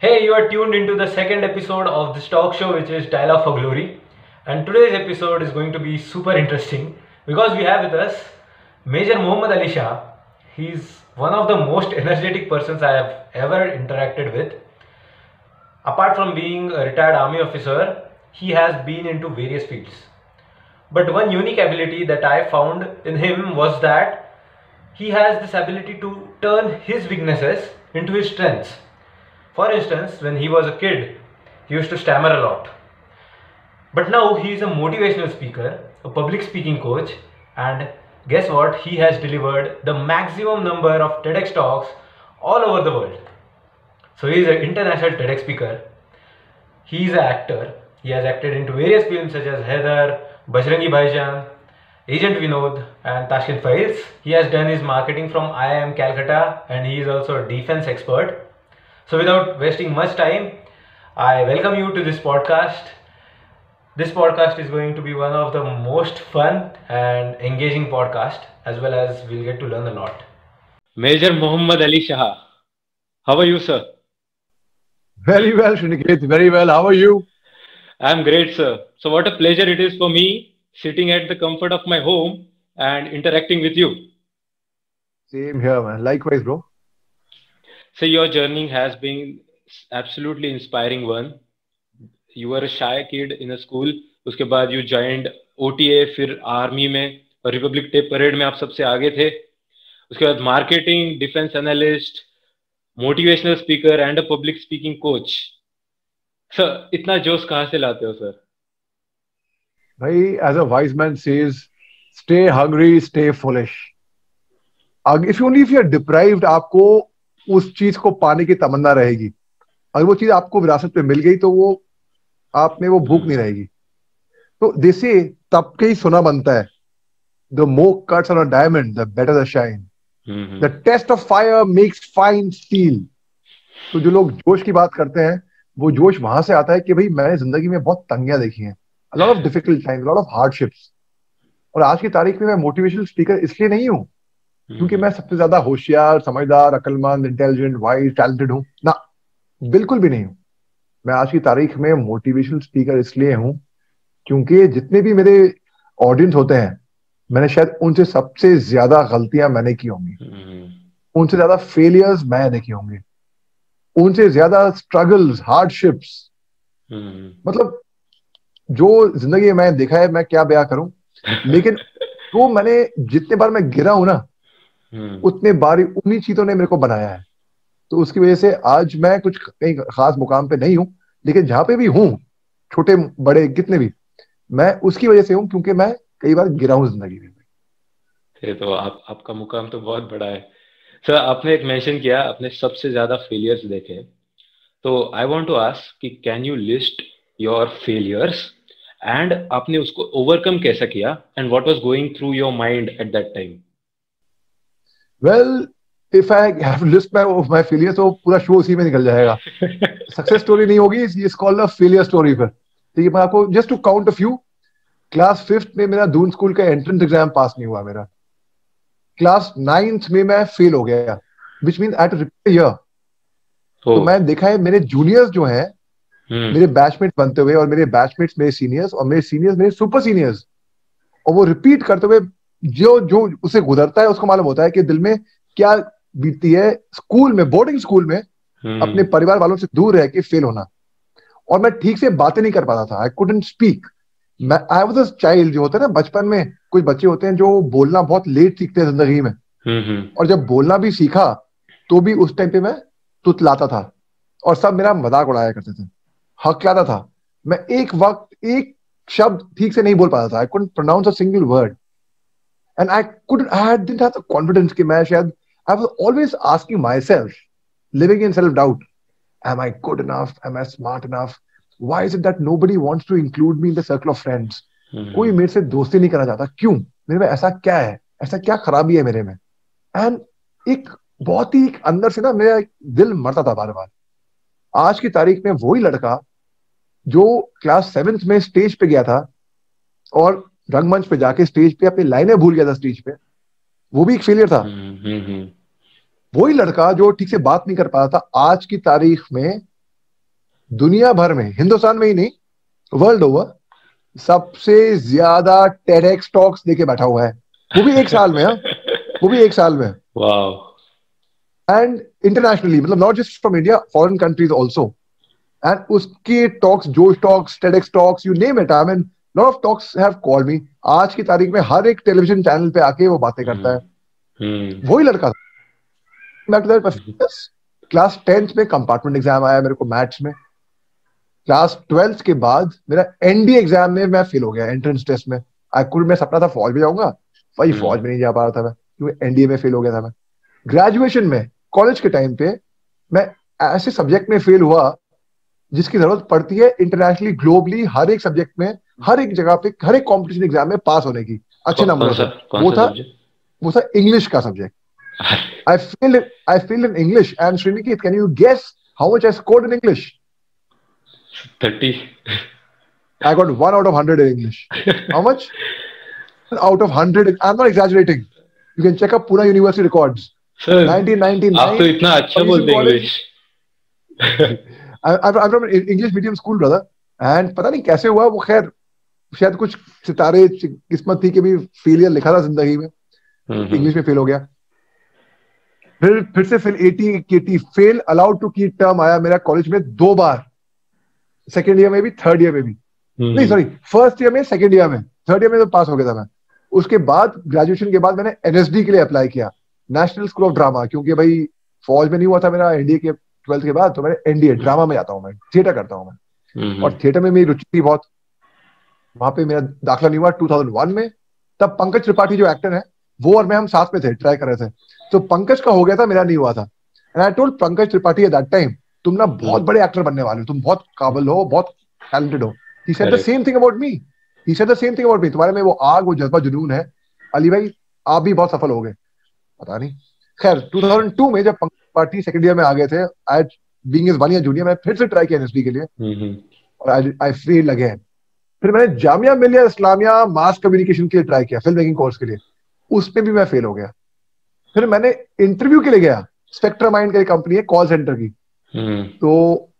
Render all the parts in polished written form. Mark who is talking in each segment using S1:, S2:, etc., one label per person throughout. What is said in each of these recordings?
S1: Hey, you are tuned into the second episode of this talk show, which is Dialogue for Glory. And today's episode is going to be super interesting because we have with us Major Muhammad Ali Shah. He's one of the most energetic persons I have ever interacted with. Apart from being a retired army officer, he has been into various fields. But one unique ability that I found in him was that he has this ability to turn his weaknesses into his strengths. For instance, when he was a kid, he used to stammer a lot. But now he is a motivational speaker, a public speaking coach, and guess what? He has delivered the maximum number of TEDx talks all over the world. So he is an international TEDx speaker. He is an actor. He has acted into various films such as Heather, Bajrangi Bhaijaan, Agent Vinod, and Tashkent Files. He has done his marketing from IIM Calcutta, and he is also a defense expert. So without wasting much time, I welcome you to this podcast. This podcast is going to be one of the most fun and engaging podcast, as well as we'll get to learn a lot.
S2: Major Muhammad Ali Shah. How are you, sir?
S3: Very well, Shriniket. Very well. How are you?
S2: I'm great, sir. So what a pleasure it is for me sitting at the comfort of my home and interacting with you.
S3: Same here, man. Likewise, bro.
S2: So your journey has been absolutely inspiring one. You were a shy kid in a school. उसके बाद you joined OTA, फिर army में और Republic day parade में आप सबसे आगे थे. उसके बाद marketing, defence analyst, motivational speaker and a public speaking coach. Sir इतना जोश कहाँ से लाते हो सर?
S3: भाई, as a wise man says, stay hungry, stay foolish. If you are deprived, आपको उस चीज को पाने की तमन्ना रहेगी. अगर वो चीज आपको विरासत पे मिल गई तो वो आप में वो भूख नहीं रहेगी. तो जैसे तब के ही सुना बनता है, the more cuts on a diamond, the better the shine. The test of fire makes fine steel. तो जो लोग जोश की बात करते हैं, वो जोश वहां से आता है कि भाई मैंने जिंदगी में बहुत तंगियां देखी हैं, a lot of difficult times, a lot of hardships. और आज की तारीख में मैं मोटिवेशनल स्पीकर इसलिए नहीं हूं क्योंकि मैं सबसे ज्यादा होशियार, समझदार, अक्लमंद, इंटेलिजेंट, वाइज, टैलेंटेड हूं ना. बिल्कुल भी नहीं हूं. मैं आज की तारीख में मोटिवेशनल स्पीकर इसलिए हूं क्योंकि जितने भी मेरे ऑडियंस होते हैं, मैंने शायद उनसे सबसे ज्यादा गलतियां मैंने की होंगी, उनसे ज्यादा फेलियर्स मैंने किए होंगे, उनसे ज्यादा स्ट्रगल्स, हार्डशिप्स. मतलब जो जिंदगी में मैंने देखा है, मैं क्या बयां करूं. लेकिन वो मैंने जितने बार मैं गिरा हूं ना, उतने बार उन्हीं चीजों ने मेरे को बनाया है. तो उसकी वजह से आज मैं कुछ कहीं खास मुकाम पे नहीं हूं, लेकिन जहां पे भी हूं, छोटे बड़े कितने भी, मैं उसकी वजह से हूं क्योंकि मैं कई बार गिरा हूं जिंदगी में.
S2: ये तो आपका मुकाम तो बहुत बड़ा है सर. आपने एक मेंशन किया आपने सबसे ज्यादा फेलियर्स देखे, तो आई वांट टू आस्क कि can you list your failures and आपने उसको ओवरकम कैसा किया and what was going through your mind at that time?
S3: Well, if I have to list my failures तो पूरा शो उसी में निकल जाएगा. सक्सेस स्टोरी नहीं होगी, it's called a failure story. फिर ठीक है, मैं आपको just to count a few. Class 5th में मेरा दून स्कूल का एंट्रेंस एग्जाम पास नहीं हुआ मेरा. क्लास 9th में मैं फेल हो गया, which mean I had to repeat year. तो मैं देखा है मेरे जूनियर्स जो हैं, मेरे बैचमेट बनते हुए, और मेरे बैचमेट्स मेरे सीनियर्स, और मेरे सीनियर्स मेरे सुपर सीनियर्स, और वो रिपीट करते हुए जो जो उसे गुजरता है उसको मालूम होता है कि दिल में क्या बीतती है स्कूल में, बोर्डिंग स्कूल में, अपने परिवार वालों से दूर रह के फेल होना. और मैं ठीक से बातें नहीं कर पाता था. I couldn't speak. I was a child. जो होता है ना बचपन में, कुछ बच्चे होते हैं जो बोलना बहुत लेट सीखते हैं जिंदगी में, और जब बोलना भी सीखा तो भी उस टाइम पे मैं तुतलाता था और सब मेरा मजाक उड़ाया करते थे, हकलाता था. मैं एक वक्त एक शब्द ठीक से नहीं बोल पाता था. I couldn't pronounce a single word, and I didn't have the confidence कि मैं शायद, I was always asking myself, living in self doubt, am I good enough, am I smart enough, why is it that nobody wants to include me in the circle of friends. कोई मेरे से दोस्ती नहीं करना चाहता, क्यों? मेरे में ऐसा क्या है, ऐसा क्या खराबी है मेरे में. एंड एक बहुत ही अंदर से ना मेरा दिल मरता था बार बार. आज की तारीख में वही लड़का जो क्लास 7th में स्टेज पे गया था और रंगमंच पे जाके स्टेज पे अपनी लाइनें भूल गया था स्टेज पे, वो भी एक फेलियर था. वही लड़का जो ठीक से बात नहीं कर पा रहा था, आज की तारीख में दुनिया भर में, हिंदुस्तान में ही नहीं, वर्ल्ड ओवर सबसे ज्यादा TEDx टॉक्स देके बैठा हुआ है, वो भी एक साल में। हाँ, वो भी एक साल में।
S2: वाओ।
S3: एंड इंटरनेशनली, मतलब not just from India, foreign countries also. And उसके टॉक्स, जोश talks, TEDx talks, you name it, I mean lot of talks have called me. आज की तारीख में हर एक टेलीविजन चैनल पे आके वो बातें करता है। वही लड़का था। क्लास 10th में कंपार्टमेंट एग्जाम आया मेरे को मैथ्स में। क्लास 12th के बाद मेरा एनडी एग्जाम में मैं फेल हो गया, एंट्रेंस टेस्ट में। मैं सपना था फौज में जाऊंगा, भाई फौज में नहीं जा पा रहा था मैं, क्योंकि एनडीए में फेल हो गया था मैं। ग्रेजुएशन में, कॉलेज के टाइम पे, मैं ऐसे सब्जेक्ट में फेल हुआ जिसकी जरूरत पड़ती है इंटरनेशनली, ग्लोबली, हर एक सब्जेक्ट में, हर एक जगह पे, हर एक कॉम्पिटिशन एग्जाम में पास होने की, अच्छे नंबर से। वो था इंग्लिश का subject. I failed in English, and Sriniket, can you guess how much I scored in English?
S2: 30.
S3: I got 1 out of 100 in English. How much? 1 out of 100. I'm not exaggerating. You can check up Pune University records.
S2: Sir,
S3: 1999.
S2: आप तो इतना अच्छा बोलते हैं English.
S3: I'm from an English medium school, brother. And पता नहीं कैसे हुआ वो, खैर शायद कुछ सितारे किस्मत थी कि भी फेलियर लिखा था जिंदगी में, इंग्लिश में फेल हो गया। फिर से fail, 80 fail allowed to keep term आया मेरा कॉलेज में 2 बार, सेकेंड ईयर में भी, थर्ड ईयर में भी। नहीं सॉरी, फर्स्ट ईयर में, सेकेंड ईयर में, थर्ड ईयर में तो पास हो गया था मैं। उसके बाद ग्रेजुएशन के बाद मैंने एनएसडी के लिए अप्लाई किया, नेशनल स्कूल ऑफ ड्रामा, क्योंकि भाई फौज में नहीं हुआ था मेरा एनडीए के 12th के बाद, तो मैंने एनडीए ड्रामा में जाता हूँ, मैं थिएटर करता हूँ मैं, और थिएटर में मेरी रुचि थी बहुत। वहां पे मेरा दाखिला नहीं हुआ 2001 में। तब पंकज त्रिपाठी जो एक्टर है, वो और मैं, हम साथ में थे, ट्राई कर रहे थे। तो पंकज का हो गया था, मेरा नहीं हुआ था। And I told Pankaj Tripathi eight that time, तुम ना बहुत बड़े एक्टर बनने वाले हो, तुम बहुत काबिल हो, बहुत टैलेंटेड हो। He said the same thing about me. He said the same thing about me. तुम्हारे में वो आग, वो जज्बा, जुनून है अली भाई, आप भी बहुत सफल हो गए। पता नहीं, खैर 2002 में जब पंकज त्रिपाठी सेकंड ईयर में आ गए थे, I being his 1 year junior, मैं फिर से ट्राई किया एनएसडी के लिए, और आई फेल्ड अगेन। फिर मैंने जामिया मिलिया इस्लामिया मास कम्युनिकेशन के लिए ट्राई किया, फिल्म मेकिंग कोर्स के लिए, उसमें भी मैं फेल हो गया। फिर मैंने इंटरव्यू के लिए गया, स्पेक्ट्रा माइंड की कंपनी है कॉल सेंटर की, तो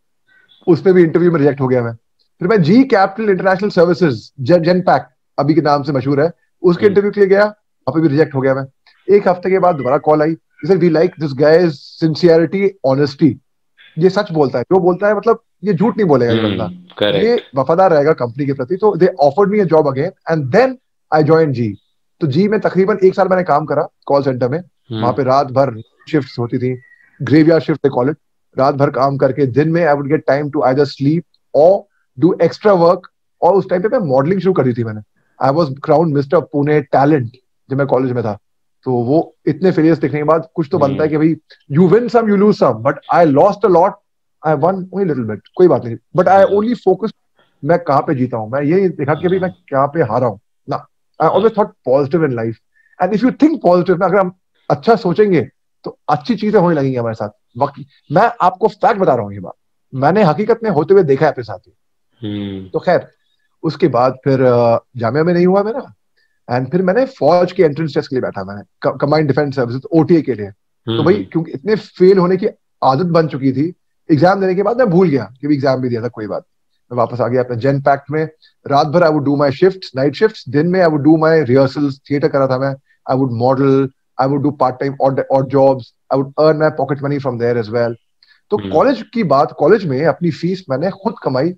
S3: उसमें भी इंटरव्यू में रिजेक्ट हो गया मैं। फिर मैं G capital international services, Genpact अभी के नाम से मशहूर है, उसके इंटरव्यू के लिए गया, वहां पे भी रिजेक्ट हो गया मैं। 1 हफ्ते के बाद दोबारा कॉल आई, we like this guys sincerity, honesty, ये सच बोलता है, जो बोलता है मतलब ये झूठ नहीं बोलेगा ये बंदा, ये वफादार रहेगा कंपनी के प्रति। तो they offered me a job again, and then I join Zee. तो जी में तकरीबन 1 साल मैंने काम करा कॉल सेंटर में। वहां पे रात भर शिफ्ट्स होती थी, graveyard shift they call it. रात भर काम करके दिन में I would get time to either sleep और डू एक्स्ट्रा वर्क। और उस टाइम पे मैं मॉडलिंग शुरू कर दी थी मैंने। I was crown mister Pune talent जब मैं कॉलेज में था। तो वो इतने फेलियर्स देखने के बाद कुछ तो बनता है कि भाई you win some you lose some, but I lost a lot, I won only little bit, कोई बात नहीं, बट आई ओनली फोकस मैं कहाँ पे जीता हूँ। मैं ये देखा कि भाई मैं कहाँ पे हारा हूँ ना। I always thought positive in life, and if you think positive ना, अगर हम अच्छा सोचेंगे तो अच्छी चीजें होने लगेंगी हमारे साथ। वक्त, मैं आपको फैक्ट बता रहा हूँ, ये बात मैंने हकीकत में होते हुए देखा है अपने साथ ही। तो खैर उसके बाद फिर जामिया में नहीं हुआ मेरा, एंड फिर मैंने फौज के एंट्रेंस टेस्ट के लिए बैठा, मैंने कंबाइंड डिफेंस सर्विसेज ओटीए के लिए। तो भाई क्योंकि इतने फेल होने की आदत बन चुकी थी, एग्जाम देने के बाद मैं भूल गया कि एग्जाम भी दिया था, कोई बात। मैं वापस आ गया अपने जेन पैक्ट में। रात भर I would do my shifts, night shifts, दिन में I would do my rehearsals, theatre करा था मैं, I would model, I would do part time odd jobs, I would earn my pocket money from there as well. तो college की बात, college में अपनी फीस मैंने खुद कमाई,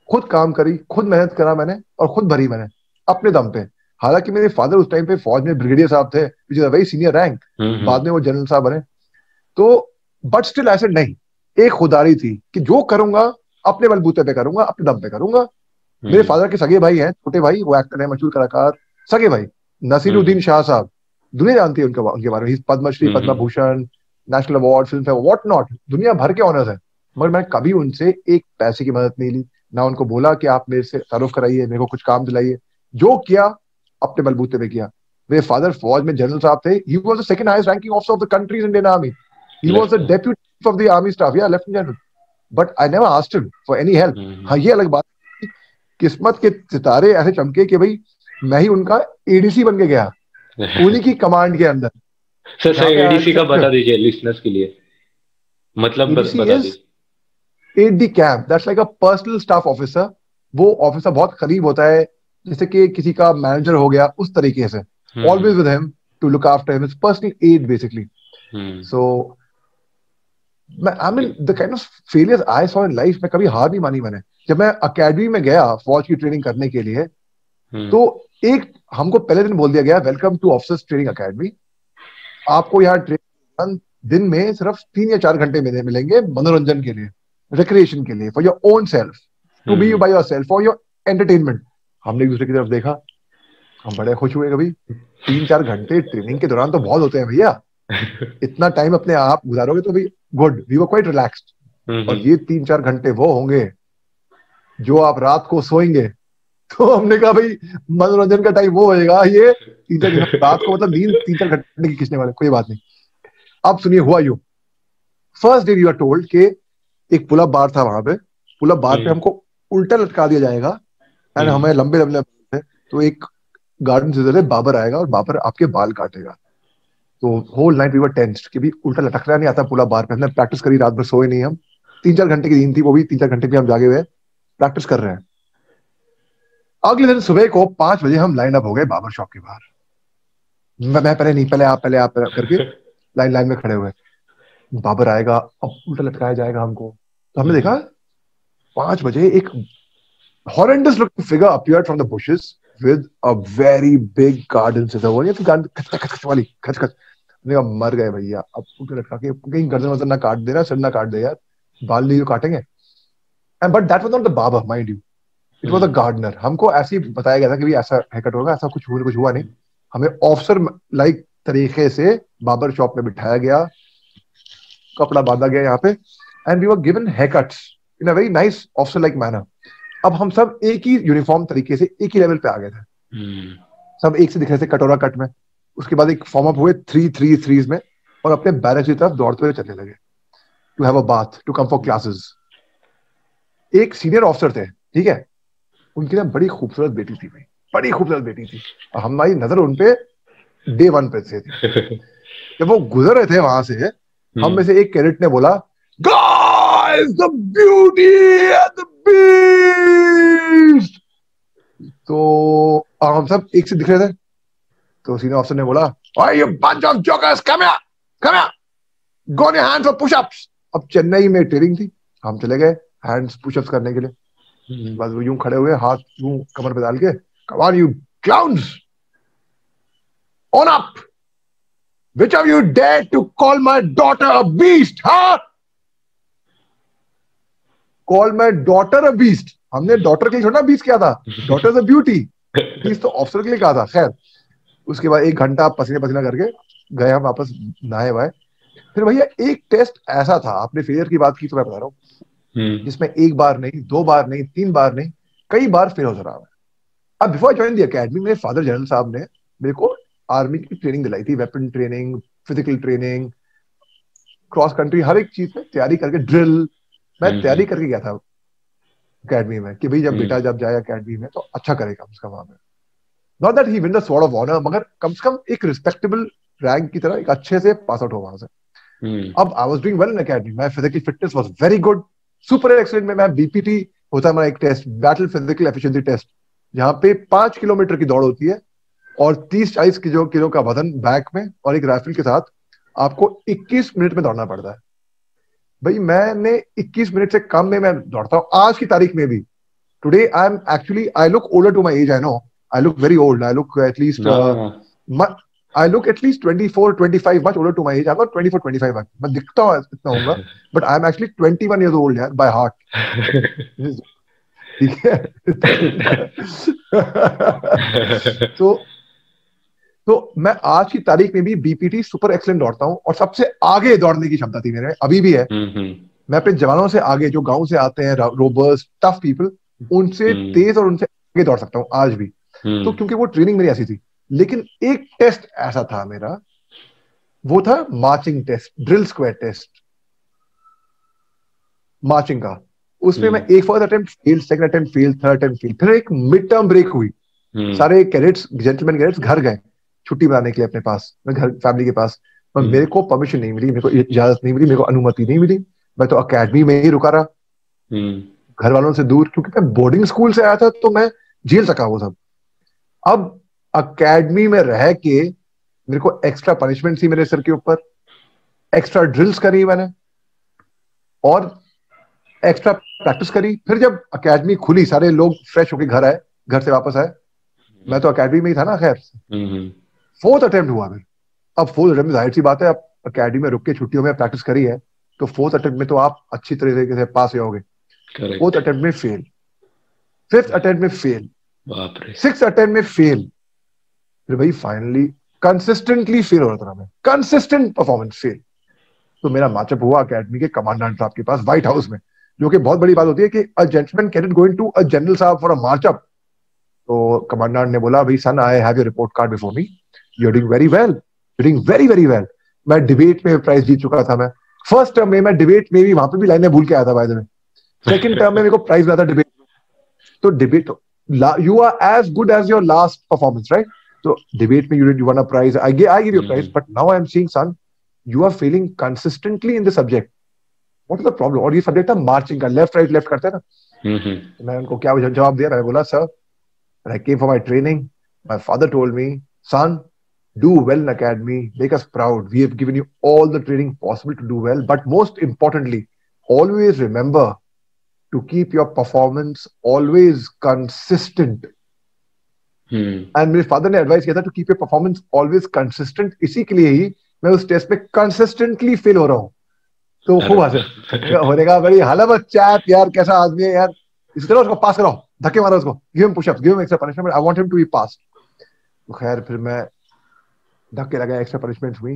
S3: खुद काम करी, खुद मेहनत करा मैंने, और खुद भरी मैंने अपने दम पे। हालांकि मेरे फादर उस टाइम पे फौज में ब्रिगेडियर साहब थे, which is a very senior rank, बाद में वो जनरल साहब बने। तो बट स्टिल ऐसे नहीं, एक खुदारी थी कि जो करूंगा अपने बलबूते पे करूंगा, अपने दम पे करूंगा। मेरे फादर के सगे भाई हैं, छोटे भाई, वो एक्टर है, मशहूर कलाकार, सगे भाई नसीरुद्दीन शाह साहब, दुनिया जानती है उनके बारे में। Padmashri, Padma Bhushan, national award, Filmfare, what not, दुनिया भर के ऑनर्स है। मगर मैंने कभी उनसे एक पैसे की मदद नहीं ली, ना उनको बोला कि आप मेरे से तारुफ कराइए, मेरे को कुछ काम दिलाइए। जो किया अपने बलबूते पे किया। मेरे फादर फौज में जनरल साहब थे, he was the second highest ranking officer of the country's Indian army, he was the deputy chief of the army staff, या lieutenant general, but I never asked him for any help. हाँ, ये अलग बात, किस्मत के सितारे ऐसे चमके कि भाई मैं ही उनका एडीसी बन के गया, उन्हीं की कमांड के अंदर।
S2: सर एडीसी का बता दीजिए लिसनर्स के लिए, मतलब बता दीजिए।
S3: AD camp, that's like a personal staff officer. वो ऑफिसर बहुत करीब होता है, जैसे कि किसी का मैनेजर हो गया उस तरीके से. Always with him to look after him, it's personal aide basically. So I mean the kind of failures I saw in life में कभी हार नहीं मानी मैंने. जब मैं अकेडमी में गया फौज की ट्रेनिंग करने के लिए, तो एक हमको पहले दिन बोल दिया गया, welcome to officers training academy. आपको यहाँ ट्रेनिंग दिन में सिर्फ 3 या 4 घंटे मिलेंगे मनोरंजन के लिए, रिक्रिएशन के लिए, for your own self, to be by yourself, for your entertainment. हमने एक दूसरे की तरफ देखा, हम बड़े खुश हुए. कभी 3-4 घंटे ट्रेनिंग के दौरान तो बहुत होते हैं भैया, इतना टाइम अपने आप गुजारोगे तो भाई good. We were quite relaxed. और ये 3-4 घंटे वो होंगे जो आप रात को सोएंगे. तो हमने कहा भाई मनोरंजन का टाइम वो होएगा, ये 3-4 घंटे रात को, मतलब नींद 3-4 घंटे की खींचने वाले. कोई बात नहीं. अब सुनिए हुआ यूं. First day you are told के एक पुल अप बार था वहां पे. पुल अप बार पे हमको उल्टा लटका दिया जाएगा एंड हमें लंबे लंबे थे. तो एक गार्डन से बाबर आएगा और बाबर आपके बाल काटेगा. तो whole night we were tensed कि भी उल्टा लटकना नहीं आता पुल अप बार पे. हमने प्रैक्टिस करी, रात भर सोए नहीं हम. 3-4 घंटे की नींद थी, वो भी 3-4 घंटे भी हम जागे हुए प्रैक्टिस कर रहे हैं. अगले दिन सुबह को 5 बजे हम लाइन अप हो गए बाबर शॉप के बाहर. मैं पहले नहीं, पहले आप करके लाइन में खड़े हुए. बाबर आएगा, अब उल्टा लटकाया जाएगा हमको. तो हमने देखा 5 बजे एक horrendous looking figure appeared from the bushes with a very big garden scissor. वो नहीं गार्डन खच वाली खच. हमने कहा मर गए भैया, अब उल्टा लटका के कहीं गर्दन वर्दन ना काट देना, सिर ना काट दे यार, बाल नहीं तो काटेंगे. And but that was not the barber, mind you, it was a gardener. हमको ऐसे ही बताया गया था कि भाई ऐसा हेयरकट होगा, ऐसा कुछ हुआ नहीं. हमें ऑफिसर लाइक तरीके से बाबर शॉप में बिठाया गया, कपड़ा बांधा गया यहाँ पे, and we were given haircuts in a very nice officer like manner. अब हम सब एक ही यूनिफॉर्म तरीके से एक ही लेवल पे आ गए थे. सब एक से दिख रहे थे कटोरा कट में. उसके बाद एक फॉर्म अप हुए 3-3-3s में और अपने बैरक की तरफ दौड़ते हुए चलने लगे to have a bath, to come for classes. एक सीनियर ऑफिसर थे, ठीक है, उनकी ना बड़ी खूबसूरत बेटी थी भाई, बड़ी खूबसूरत बेटी थी. और हमारी नजर उनपे डे 1 पे से थी. जब वो गुजर रहे थे वहां से, हम में से एक कैडेट ने बोला, Guys, the beauty and the beast. तो हम सब एक से दिख रहे थे. तो सीनियर ऑफिसर ने बोला, "Why you bunch of jokers, come here, go on your hands for push-ups." अब चेन्नई में ट्रेनिंग थी, हम चले गए हैंड्स पुशअप्स करने के लिए. बस वो यूं खड़े हुए, हाथ यूं कमर पे डाल के, "Come on you clowns, on up. Which of you dare to call my daughter a beast, huh?" Call my daughter a beast. हमने डॉटर के लिए छोड़ा बीस्ट किया था, daughter is a beauty. Beast तो ऑफिसर के लिए कहा था. खैर उसके बाद 1 घंटा पसीने पसीना करके गए हम वापस नहाए वाए. फिर भैया एक टेस्ट ऐसा था, आपने फेलियर की बात की तो मैं बता रहा हूँ, जिसमें 1 बार नहीं, 2 बार नहीं, 3 बार नहीं, कई बार फेल हो रहा है. अब बिफोर ज्वाइन द एकेडमी, मेरे फादर जनरल साहब ने मेरे को आर्मी की ट्रेनिंग दिलाई थी, weapon training, physical training, cross country, हर एक चीज में तैयारी करके, ड्रिल मैं तैयारी करके गया था अकेडमी में कि भाई जब बेटा जब जाए अकेडमी में तो अच्छा करेगा उसका वहां पे. Not that he win the sword of honour, मगर कम से कम एक रिस्पेक्टेबल रैंक की तरह एक अच्छे से पास आउट हो वहां से. अब I was doing well in academy, my physical fitness was very good, super excellent. में मैं बीपीटी होता है मेरा एक test, battle physical efficiency test, जहां पे 5 किलोमीटर की दौड़ होती है और 30-40 किलो का वजन बैक में और एक राइफल के साथ आपको 21 मिनट में दौड़ना पड़ता है. भाई मैंने 21 मिनट से कम में मैं दौड़ता हूँ आज की तारीख में भी. Today I am actually, I look older to my age, I know I look very old, I look at least I look at least 24-25 much older to my age. I'm not 24-25. मैं दिखता हूँ इतना होगा, but I'm actually 21 years old यार by heart. ठीक है. तो मैं आज की तारीख में भी बीपीटी सुपर एक्सीलेंट दौड़ता हूँ और सबसे आगे दौड़ने की क्षमता थी मेरे में, अभी भी है. मैं अपने जवानों से आगे, जो गांव से आते हैं, रोबर्स टफ पीपल, उनसे तेज और उनसे आगे दौड़ सकता हूँ आज भी. तो क्योंकि वो ट्रेनिंग मेरी ऐसी थी. लेकिन एक टेस्ट ऐसा था मेरा, वो था marching test, drill square test marching का. उसमें मैं एक first attempt fail, second attempt fail, third attempt fail. फिर एक मिड टर्म ब्रेक हुई. सारे कैडेट्स, जेंटलमैन कैडेट्स घर गए छुट्टी मनाने के लिए अपने पास, मैं घर फैमिली के पास. पर मेरे को परमिशन नहीं मिली, मेरे को इजाजत नहीं मिली, मेरे को अनुमति नहीं मिली. मैं तो अकेडमी में ही रुका रहा. घर वालों से दूर, क्योंकि मैं बोर्डिंग स्कूल से आया था तो मैं झेल सका वो सब। अब अकेडमी में रह के मेरे को एक्स्ट्रा पनिशमेंट थी मेरे सर के ऊपर, एक्स्ट्रा ड्रिल्स करी मैंने और एक्स्ट्रा प्रैक्टिस करी। फिर जब अकेडमी खुली, सारे लोग फ्रेश होके घर आए, घर से वापस आए, मैं तो अकेडमी में ही था ना। खैर, फोर्थ अटेम्प्ट हुआ मेरा। अब फोर्थ अटेम्प्ट में जाहिर सी बात है, आप अकेडमी में रुक के छुट्टियों में प्रैक्टिस करी है तो फोर्थ अटेम्प्ट में तो आप अच्छी तरीके से पास होगे। फोर्थ अटेम्प्ट में फेल, फिफ्थ अटेम्प्ट में फेल, सिक्स अटेम्प्ट में फेल, फिर भाई फाइनली कंसिस्टेंटली फेल हो रहा था मैं, कंसिस्टेंट परफॉर्मेंस फेल। तो मेरा मैचअप हुआ अकेडमी के कमांडेंट साहब के पास व्हाइट हाउस में, जो कि बहुत बड़ी बात होती है कि a gentleman can not go into a general साहब फॉर अ मार्चअप। तो कमांडेंट ने बोला, भाई son, I have your report card before me, you are doing very well, you are doing very very well. मैं debate में prize जीत चुका था। मैं फर्स्ट टर्म में, मैं डिबेट में भी, वहां पे भी लाइनें भूल के आया था by the way. Second term में मेरे को प्राइज मिला था डिबेट। तो debate, you are as good as your last performance, right? तो डिबेट में you won a prize, I give you a prize, but now I am seeing, son, you are failing consistently in the subject. What is the problem? और ये subject था marching का, left right left करते हैं ना। तो मैं उनको क्या जवाब दिया, मैंने बोला, sir, when I came for my training, my father told me, son, do well in academy, make us proud, we have given you all the training possible to do well, but most importantly, always remember to keep your performance always consistent. And मेरे father ने advice किया था to keep your performance always consistent. इसी के लिए ही मैं उस test में कंसिस्टेंटली फेल हो रहा हूँ। तो खूब हंसे, होने का बड़ी हाला बच्चा यार, कैसा आदमी है यार, इसी तरह उसको पास कराओ, धक्के मारो उसको, give him pushups, give him extra punishment, I want him to be passed. तो खैर फिर मैं धक्के लगाए, एक्स्ट्रा पनिशमेंट हुई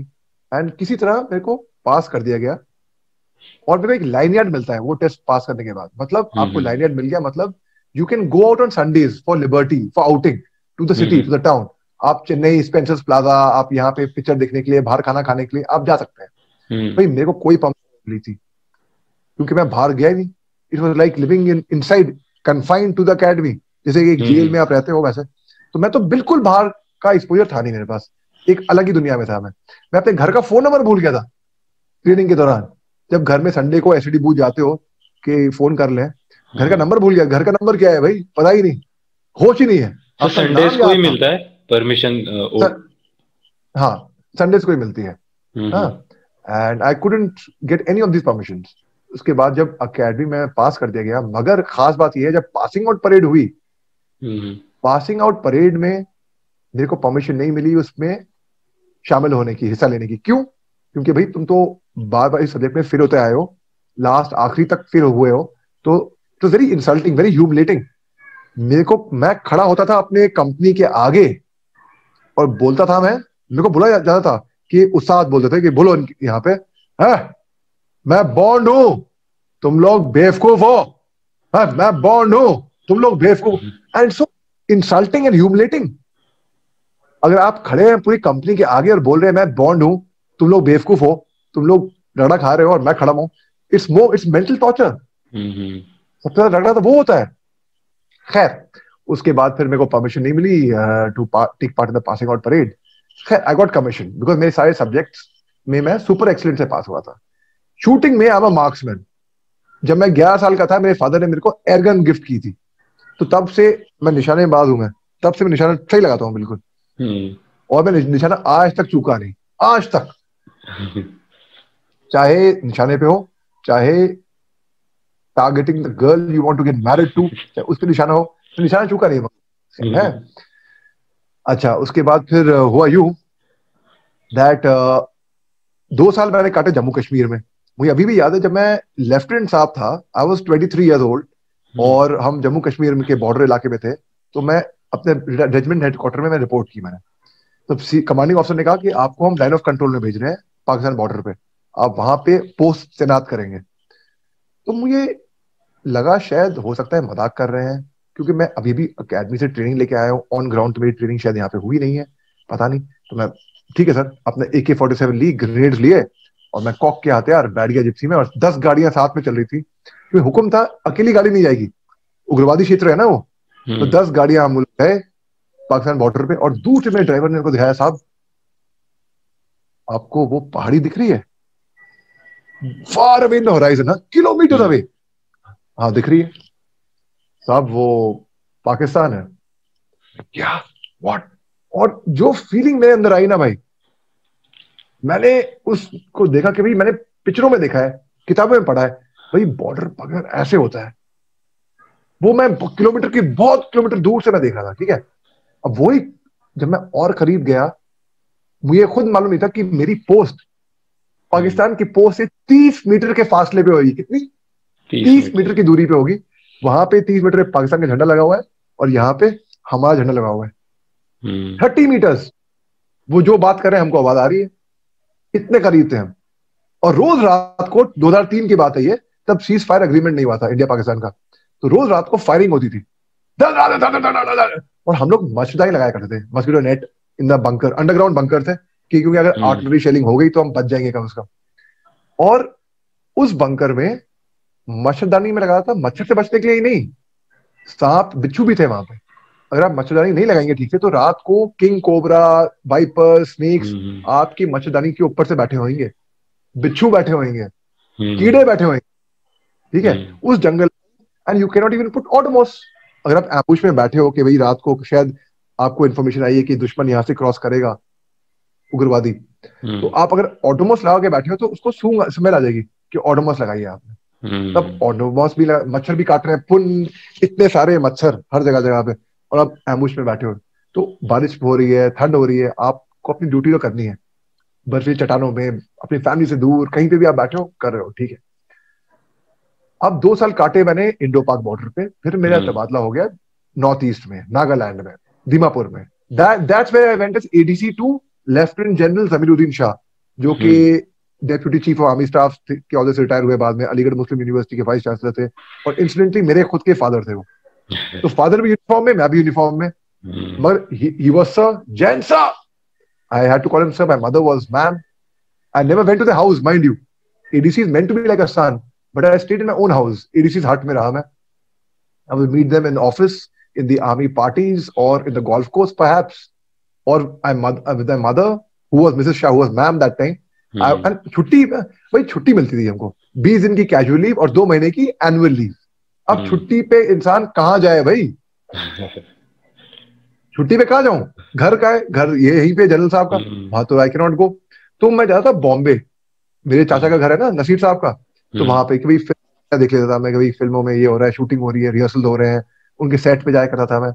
S3: एंड किसी तरह मेरे को पास कर दिया गया। और मेरे को एक लाइन यार्ड मिलता है वो टेस्ट पास करने के बाद। मतलब आपको लाइन यार्ड मिल गया, मतलब you can go out on Sundays for liberty, for outing to the city, to the town. आप चेन्नई स्पेंसर्स प्लाजा, आप यहाँ पे पिक्चर देखने के लिए, बाहर खाना खाने के लिए आप जा सकते हैं। भाई मेरे को कोई परमिशन नहीं थी, क्योंकि मैं बाहर गया ही नहीं। It was like living in inside, confined to the academy, जैसे कि एक जेल में आप रहते हो वैसे। तो मैं तो बिल्कुल बाहर का एक्सपोजर था नहीं मेरे पास, एक अलग ही दुनिया में था मैं अपने घर का फोन नंबर भूल गया था ट्रेनिंग के दौरान। जब घर में संडे को एसडी बूथ जाते हो कि फोन कर लें, घर का नंबर भूल गया। घर का नंबर क्या है भाई, पता ही नहीं, होश ही नहीं है।
S2: तो संडेज को ही मिलता है परमिशन?
S3: हाँ, संडेज को ही मिलती है। And I couldn't get any of this permissions. उसके बाद जब अकेडमी में पास कर दिया गया, मगर खास बात यह है, जब पासिंग आउट परेड हुई, पासिंग आउट परेड में मेरे को परमिशन नहीं मिली उसमें शामिल होने की, हिस्सा लेने की। क्यों? क्योंकि भाई तुम तो बार बार इस सब्जेक्ट में फेल होते आए हो, लास्ट आखिरी तक फेल हुए हो, तो वेरी इंसल्टिंग, वेरी ह्यूमिलेटिंग। मेरे को, मैं खड़ा होता था अपने कंपनी के आगे और बोलता था, मेरे को बुलाया जाता था कि उस्ताद बोलते थे कि बोलो यहाँ पे, है मैं बॉन्ड हूं, तुम लोग बेवकूफ हो, मैं बॉन्ड हूं, तुम लोग बेवकूफ। And so insulting and humiliating. अगर आप खड़े हैं पूरी कंपनी के आगे और बोल रहे हैं मैं बॉन्ड हूं, तुम लोग बेवकूफ हो, तुम लोग रगड़ा खा रहे हो और मैं खड़ा हूं, इट्स मेंटल टॉर्चर। सबसे ज्यादा रगड़ा तो वो होता है। खैर उसके बाद फिर मेरे को परमिशन नहीं मिली to take part in the passing out parade. खैर आई गॉट कमीशन बिकॉज मेरे सारे सब्जेक्ट्स में मैं सुपर एक्सीलेंट से पास हुआ था। शूटिंग में आई एम अ मार्क्समैन। जब मैं 11 साल का था, मेरे फादर ने मेरे को एयरगन गिफ्ट की थी, तो तब से मैं निशानेबाज हूं। मैं तब से मैं निशाना सही लगाता हूँ बिल्कुल, और मैं निशाना आज तक चूका नहीं, आज तक। चाहे निशाने पे हो, चाहे targeting the girl you want to get married to, चाहे उस पे निशाना हो, तो निशाना चूका नहीं है। अच्छा, उसके बाद फिर हुआ यूं दैट 2 साल मैंने काटे जम्मू कश्मीर में। मुझे अभी भी याद है, जब मैं लेफ्टिनेंट साहब था, आई वाज 23 ईयर्स ओल्ड, और हम जम्मू कश्मीर के बॉर्डर इलाके में थे। तो मैं अपने रेजिमेंट हेडक्वार्टर में मैं रिपोर्ट की मैंने। तो कमांडिंग ऑफिसर ने कहा कि आपको हम लाइन ऑफ कंट्रोल में भेज रहे हैं, पाकिस्तान बॉर्डर पे, आप वहां पे पोस्ट तैनात करेंगे। तो मुझे लगा शायद हो सकता है मजाक कर रहे हैं, क्योंकि मैं अभी भी अकेडमी से ट्रेनिंग लेके आया हूँ, ऑन ग्राउंड तो मेरी ट्रेनिंग शायद यहाँ पे हुई नहीं है, पता नहीं। तो मैं, ठीक है सर, अपने AK-47 ली, ग्रेनेड्स लिए, और मैं कॉक के हथियार बैठ गया जिप्सी में, और 10 गाड़ियां साथ में चल रही थी, क्योंकि हुक्म था अकेली गाड़ी नहीं जाएगी, उग्रवादी क्षेत्र है ना वो। तो 10 गाड़ियां हम गए पाकिस्तान बॉर्डर पे, और दूसरे में ड्राइवर ने मेरे को दिखाया, साहब आपको वो पहाड़ी दिख रही है far away in the horizon, kilometre away. हाँ दिख रही है साहब, वो पाकिस्तान है क्या, व्हाट। और जो फीलिंग मेरे अंदर आई ना भाई, मैंने उसको देखा कि भाई मैंने पिक्चरों में देखा है, किताबों में पढ़ा है, भाई बॉर्डर अगर ऐसे होता है, वो मैं किलोमीटर की बहुत किलोमीटर दूर से मैं देख रहा था, ठीक है। अब वही जब मैं और करीब गया, मुझे खुद मालूम नहीं था कि मेरी पोस्ट पाकिस्तान की पोस्ट से 30 मीटर के फासले पे होगी। कितनी? 30 मीटर की दूरी पे होगी। वहां पे 30 मीटर पे पाकिस्तान का झंडा लगा हुआ है और यहाँ पे हमारा झंडा लगा हुआ है। 30 मीटर्स। वो जो बात कर रहे हैं हमको आवाज आ रही है, इतने करीब थे हम। और रोज रात को 2003 की बात है ये, तब सीज फायर अग्रीमेंट नहीं हुआ था इंडिया पाकिस्तान का, तो रोज रात को फायरिंग होती थी। और हम लोग मच्छरदानी लगाया करते थे, mosquito net in the bunker, underground bunker थे कि क्योंकि अगर आर्टिलरी शेलिंग हो गई तो हम बच जाएंगे कम से कम। और उस बंकर में मच्छरदानी में लगाया था, मच्छर से बचने के लिए ही नहीं, सांप बिच्छू भी थे वहां पे। अगर आप मच्छरदानी नहीं लगाएंगे ठीक से तो रात को किंग कोबरा, वाइपर, स्नेक्स आपकी मच्छरदानी के ऊपर से बैठे होंगे, बिच्छू बैठे होंगे, कीड़े बैठे होंगे, ठीक है, उस जंगल। And you can not even put ऑटोमोस। अगर आप एम्बुश में बैठे हो कि भाई रात को शायद आपको इन्फॉर्मेशन आई है कि दुश्मन यहाँ से क्रॉस करेगा, उग्रवादी, तो आप अगर ऑटोमोस लगा के बैठे हो तो उसको स्मेल आ जाएगी कि ऑटोमोस लगाइए आपने। तब ऑटोमोस भी मच्छर भी काट रहे हैं, पुन इतने सारे मच्छर हर जगह जगह पे, और आप एम्बुश में बैठे हो। तो बारिश हो रही है, ठंड हो रही है, आपको अपनी ड्यूटी तो करनी है, बर्फीली चट्टानों में अपनी फैमिली से दूर कहीं पे भी आप बैठे हो, कर रहे हो, ठीक है। अब 2 साल काटे मैंने इंडो पाक बॉर्डर पे, फिर मेरा तबादला हो गया नॉर्थ ईस्ट में, नागालैंड में, दीमापुर में। That's where I went as ADC to lieutenant general Jamiruddin Shah, जो कि deputy chief of army staff के औहदे से रिटायर हुए, बाद में अलीगढ़ मुस्लिम यूनिवर्सिटी के वाइस चांसलर थे, और इंसिडेंटली मेरे खुद के फादर थे वो। तो फादर भी यूनिफॉर्म में, मैं भी यूनिफॉर्म में, मगर he was sir, Jain sir, I had to call him sir, my mother was ma'am. I never went to the house, mind you, ADC is meant to be like a son, but I stayed in my own house, ADC's hut में रहा मैं। I will meet them in office, in the army parties or in the golf course perhaps, or I'm with my mother who was Mrs. Shah, who was ma'am that time. And छुट्टी भाई, छुट्टी मिलती थी हमको 20 दिन की casual leave और 2 महीने की एनुअल लीव। अब छुट्टी पे इंसान कहाँ जाए भाई, छुट्टी पे कहाँ जाऊं, घर का है, घर ये यहीं पे जनरल साहब का, वहां तो आई कैन नॉट गो। तो मैं जाता था बॉम्बे, मेरे चाचा का घर है ना नसीर साहब का, तो वहां पे कभी फिल्म देख लेता था मैं, कभी फिल्मों में ये हो रहा है, शूटिंग हो रही है, रिहर्सल हो रहे हैं, उनके सेट पे जाया करता था मैं,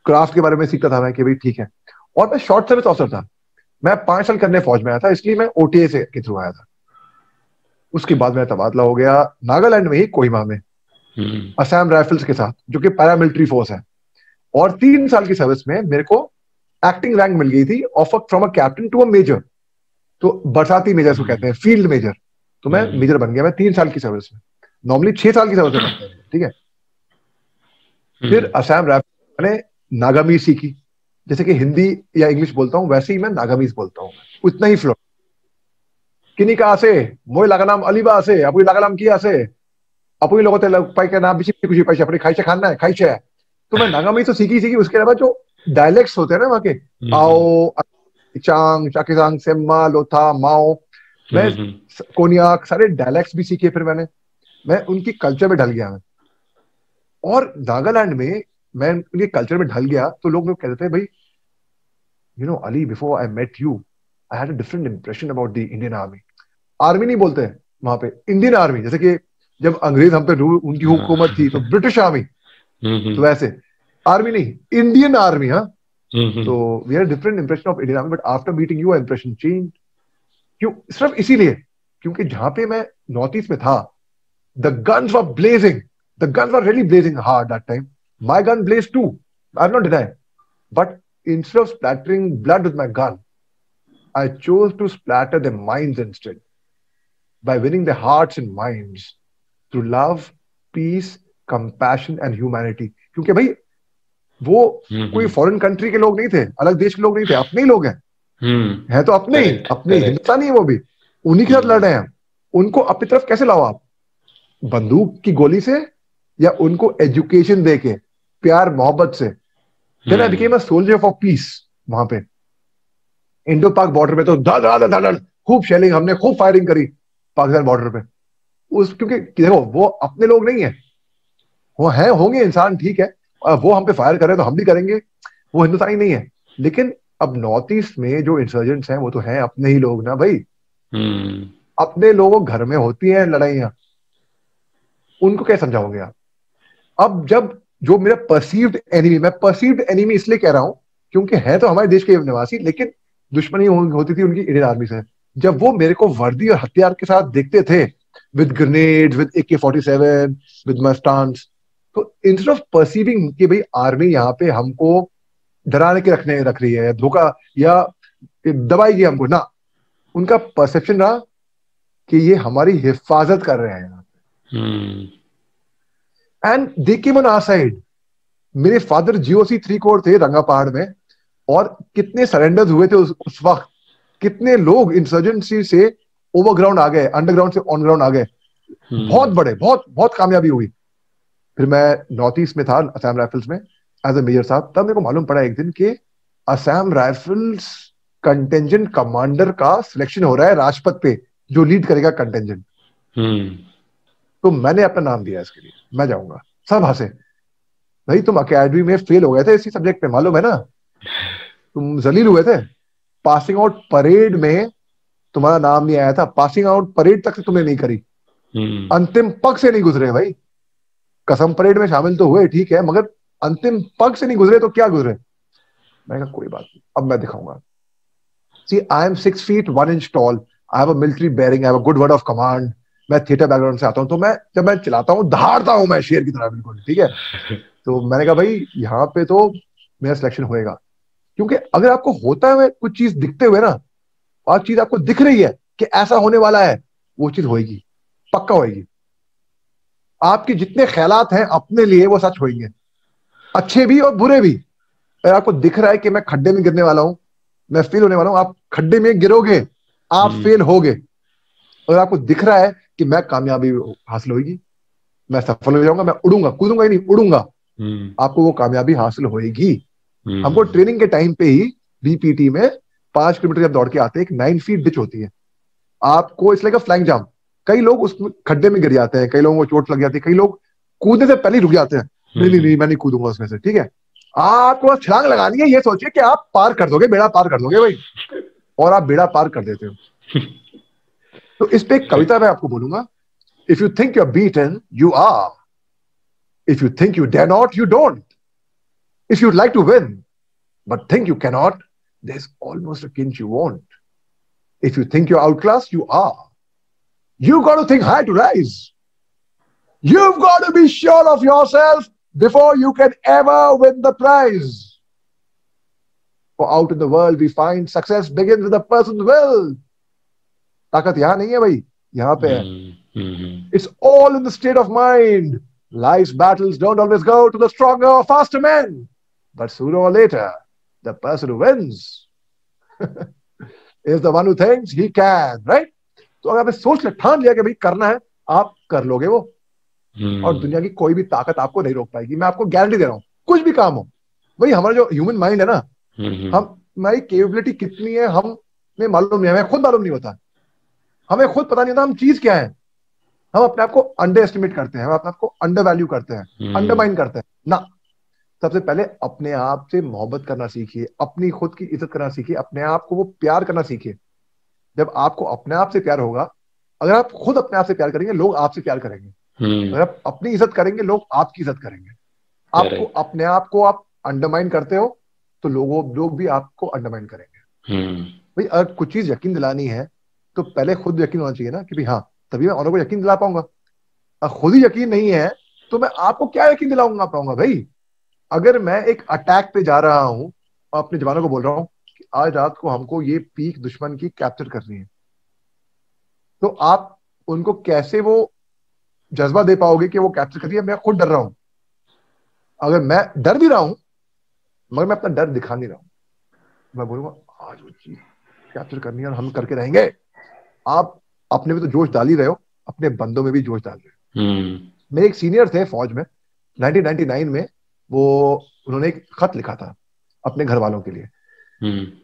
S3: क्राफ्ट के बारे में सीखता था मैं कि भाई ठीक है। और मैं शॉर्ट सर्विस ऑफिसर था, मैं 5 साल करने फौज में आया था, इसलिए मैं ओटीए से के थ्रू आया था। उसके बाद मेरा तबादला हो गया नागालैंड में ही, कोहिमा में, असम राइफल्स के साथ, जो कि पैरामिलिट्री फोर्स है। और 3 साल की सर्विस में मेरे को एक्टिंग रैंक मिल गई थी, off from a captain to a major, तो बरसाती मेजर को कहते हैं, फील्ड मेजर। तो मैं मेजर बन गया, मैं 3 साल की सर्विस में, नॉर्मली 6 साल की सर्विस में बनते हैं, ठीक है। फिर असम राइफल मैंने नागामीज सीखी, जैसे कि हिंदी या इंग्लिश बोलता हूँ वैसे ही मैं नागामीज बोलता हूँ, उतना ही फ्लो। किनी का आसे मोय लगा नाम अलीबा आसे, अपनी लगा नाम की आसे, अपनी लोगों ते पाई का नाम बिची कुछ पैसे अपनी खाई से खाना है, खाई से है। तो मैं नागामीज तो सीखी, उसके अलावा जो डायलेक्ट्स होते हैं ना वहाँ के, आओ, चांग, चाकिसांग, सेम्मा, लोथा, माओ, मैं कोनियाक, सारे डायलेक्ट्स भी सीखे। फिर मैं उनकी कल्चर में ढल गया मैं। और नागालैंड में मैं उनके कल्चर में ढल गया तो लोग कहते थे भाई, you know Ali, before I met you I had a different impression about the Indian army. Army नहीं बोलते हैं वहां पे, इंडियन आर्मी, जैसे कि जब अंग्रेज हम पे उनकी हुकूमत थी तो ब्रिटिश आर्मी, तो वैसे आर्मी नहीं, इंडियन आर्मी। हाँ, तो we had different impression of Indian army, but after meeting you impression change. क्यों? सिर्फ इसीलिए क्योंकि जहां पे मैं नॉर्थ ईस्ट में था, the guns were blazing, the guns were really blazing hard that time. My gun blazed too, I'm not denying, but instead of splattering blood with my gun, I chose to splatter their minds instead, by winning their hearts and minds through love, peace, compassion and humanity. क्योंकि भाई वो कोई foreign country के लोग नहीं थे, अलग देश के लोग नहीं थे, अपने ही लोग हैं तो अपने ही, अपने हिंदुस्तानी है वो भी, उन्हीं के साथ लड़ रहे हैं। उनको अपनी तरफ कैसे लाओ आप, बंदूक की गोली से या उनको एजुकेशन देके, प्यार मोहब्बत से। Then I became a soldier for peace. वहां पे इंडो पाक बॉर्डर पे तो धड़ खूब शेलिंग, हमने खूब फायरिंग करी पाकिस्तान बॉर्डर पे, क्योंकि देखो वो अपने लोग नहीं है, वो है होंगे इंसान, ठीक है, और वो हम पे फायर कर रहे हैं तो हम भी करेंगे, वो हिंदुस्तानी नहीं है। लेकिन अब नॉर्थ ईस्ट में जो इंसर्जेंट्स हैं वो तो हैं अपने ही लोग ना भाई। अपने लोगों घर में होती हैं लड़ाइयां, उनको कैसे समझाओगे आप? अब जब जो मेरा परसीव्ड एनिमी, मैं परसीव्ड एनिमी इसलिए कह रहा हूं क्योंकि है तो हमारे देश के निवासी, लेकिन दुश्मनी होती थी उनकी इंडियन आर्मी से। जब वो मेरे को वर्दी और हथियार के साथ देखते थे, with grenade, with AK-47, with मस्टान्स, तो इंस्टेड ऑफ परसीविंग कि भाई आर्मी यहाँ पे हमको डराने के रख रही है, धोखा या दबाएगी हमको ना, उनका परसेप्शन रहा कि ये हमारी हिफाजत कर रहे हैं। And they came on our side. मेरे फादर GOC 3 कोर थे रंगा पहाड़ में, और कितने सरेंडर्स हुए थे उस वक्त, कितने लोग इंसर्जेंसी से ओवरग्राउंड आ गए, अंडरग्राउंड से ऑन ग्राउंड आ गए, बहुत बड़े, बहुत बहुत कामयाबी हुई। फिर मैं नॉर्थ ईस्ट में था असम राइफल्स में एज ए मेजर साहब, तब मेरे को मालूम पड़ा एक दिन कि असम राइफल्स कंटेंजेंट कमांडर का सिलेक्शन हो रहा है राजपथ पे, जो लीड करेगा कंटेंजेंट। तो मैंने अपना नाम दिया इसके लिए, मैं जाऊंगा। सब हंसे, भाई तुम अकेडमी में फेल हो गए थे इसी सब्जेक्ट में, मालूम है ना, तुम जलील हुए थे, पासिंग आउट परेड में तुम्हारा नाम नहीं आया था, पासिंग आउट परेड तक तुमने नहीं करी, अंतिम पग से नहीं गुजरे भाई। कसम परेड में शामिल तो हुए ठीक है, मगर अंतिम पग से नहीं गुजरे तो क्या गुजरे? मैंने कहा कोई बात नहीं, अब मैं दिखाऊंगा। See I am 6 feet 1 inch tall, I have a military bearing, I have a good word of command, मैं थिएटर बैकग्राउंड से आता हूं, तो मैं जब मैं चलाता हूं दहाड़ता हूं मैं शेर की तरह, बिल्कुल ठीक है। तो मैंने कहा भाई यहाँ पे तो मेरा सिलेक्शन होएगा, क्योंकि अगर आपको होता है कुछ चीज दिखते हुए ना, और चीज आपको दिख रही है कि ऐसा होने वाला है, वो चीज होएगी, पक्का होएगी। आपके जितने ख्यालात हैं अपने लिए वो सच होंगे, अच्छे भी और बुरे भी। अगर आपको दिख रहा है कि मैं खड्डे में गिरने वाला हूं, मैं फेल होने वाला हूं, आप खड्डे में गिरोगे, आप फेल होगे। अगर आपको दिख रहा है कि मैं कामयाबी हासिल होगी, मैं सफल हो जाऊंगा, मैं उड़ूंगा, कूदूंगा ही नहीं, उड़ूंगा, आपको वो कामयाबी हासिल होएगी। हमको ट्रेनिंग के टाइम पे ही BPT में 5 किलोमीटर जब दौड़ के आते हैं, एक 9 feet डिच होती है, आपको इसलिए का फ्लैंक जाम, कई लोग उस खड्डे में गिर जाते हैं, कई लोगों को चोट लग जाती है, कई लोग कूदने से पहले ही रुक जाते हैं, नहीं मैं नहीं कूदूंगा उसमें से, ठीक है। आपको बस छलांग लगानी है, ये सोचिए कि आप पार कर दोगे, बेड़ा पार कर दोगे भाई, और आप बेड़ा पार कर देते हो। तो इस पे एक कविता मैं आपको बोलूंगा, if you think you are beaten you are, if you think you dare not you don't, if you like to win but think you can not, there is almost a cinch you won't, if you think you are outclass you are, you got to think high to rise, you've got to be sure of yourself before you can ever win the prize, for out in the world we find success begins with a person's will। ताकत यहां नहीं है भाई, यहां पे है। It's all in the state of mind, life's battles don't always go to the stronger or faster men, but sooner or later the person who wins is the one who thinks he can, right? तो अगर आपने सोच लिया, ठान लिया कि भाई करना है, आप कर लोगे वो, और दुनिया की कोई भी ताकत आपको नहीं रोक पाएगी, मैं आपको गारंटी दे रहा हूं। कुछ भी काम हो, भाई हमारा जो ह्यूमन माइंड है ना, हमारी कैपेबिलिटी कितनी है हमें मालूम नहीं, हमें खुद मालूम नहीं होता, हमें खुद पता नहीं होता हम चीज क्या है। हम अपने आप को अंडर एस्टिमेट करते हैं, हम अपने आप को अंडर वैल्यू करते हैं, अंडरमाइन करते हैं ना। सबसे पहले अपने आप से मोहब्बत करना सीखिए, अपनी खुद की इज्जत करना सीखिए, अपने आप को वो प्यार करना सीखिए। जब आपको अपने आप से प्यार होगा, अगर आप खुद अपने आप से प्यार करेंगे, लोग आपसे प्यार करेंगे। अगर आप अपनी इज्जत करेंगे, लोग आपकी इज्जत करेंगे। आपको अपने आप को आप अंडरमाइन करते हो तो लोग भी आपको अंडरमाइन करेंगे। भाई अगर कुछ चीज यकीन दिलानी है तो पहले खुद यकीन होना चाहिए ना, कि भाई हाँ, तभी मैं औरों को यकीन दिला पाऊंगा। अगर खुद ही यकीन नहीं है तो मैं आपको क्या यकीन दिलाऊंगा पाऊंगा भाई। अगर मैं एक अटैक पे जा रहा हूं और अपने जवानों को बोल रहा हूं कि आज रात को हमको ये पीक दुश्मन की कैप्चर करनी है, तो आप उनको कैसे वो जज्बा दे पाओगे कि वो कैप्चर करिए? मैं खुद डर रहा हूं। अगर मैं डर भी रहा हूं मगर मैं अपना डर दिखा नहीं रहा हूं, मैं बोलूंगा आज वो चीज कैप्चर करनी है और हम करके रहेंगे। आप अपने में तो जोश डाल ही रहे हो, अपने बंदों में भी जोश डाल रहे हो। मेरे एक सीनियर थे फौज में, 1999 में, वो उन्होंने एक खत लिखा था अपने घर वालों के लिए।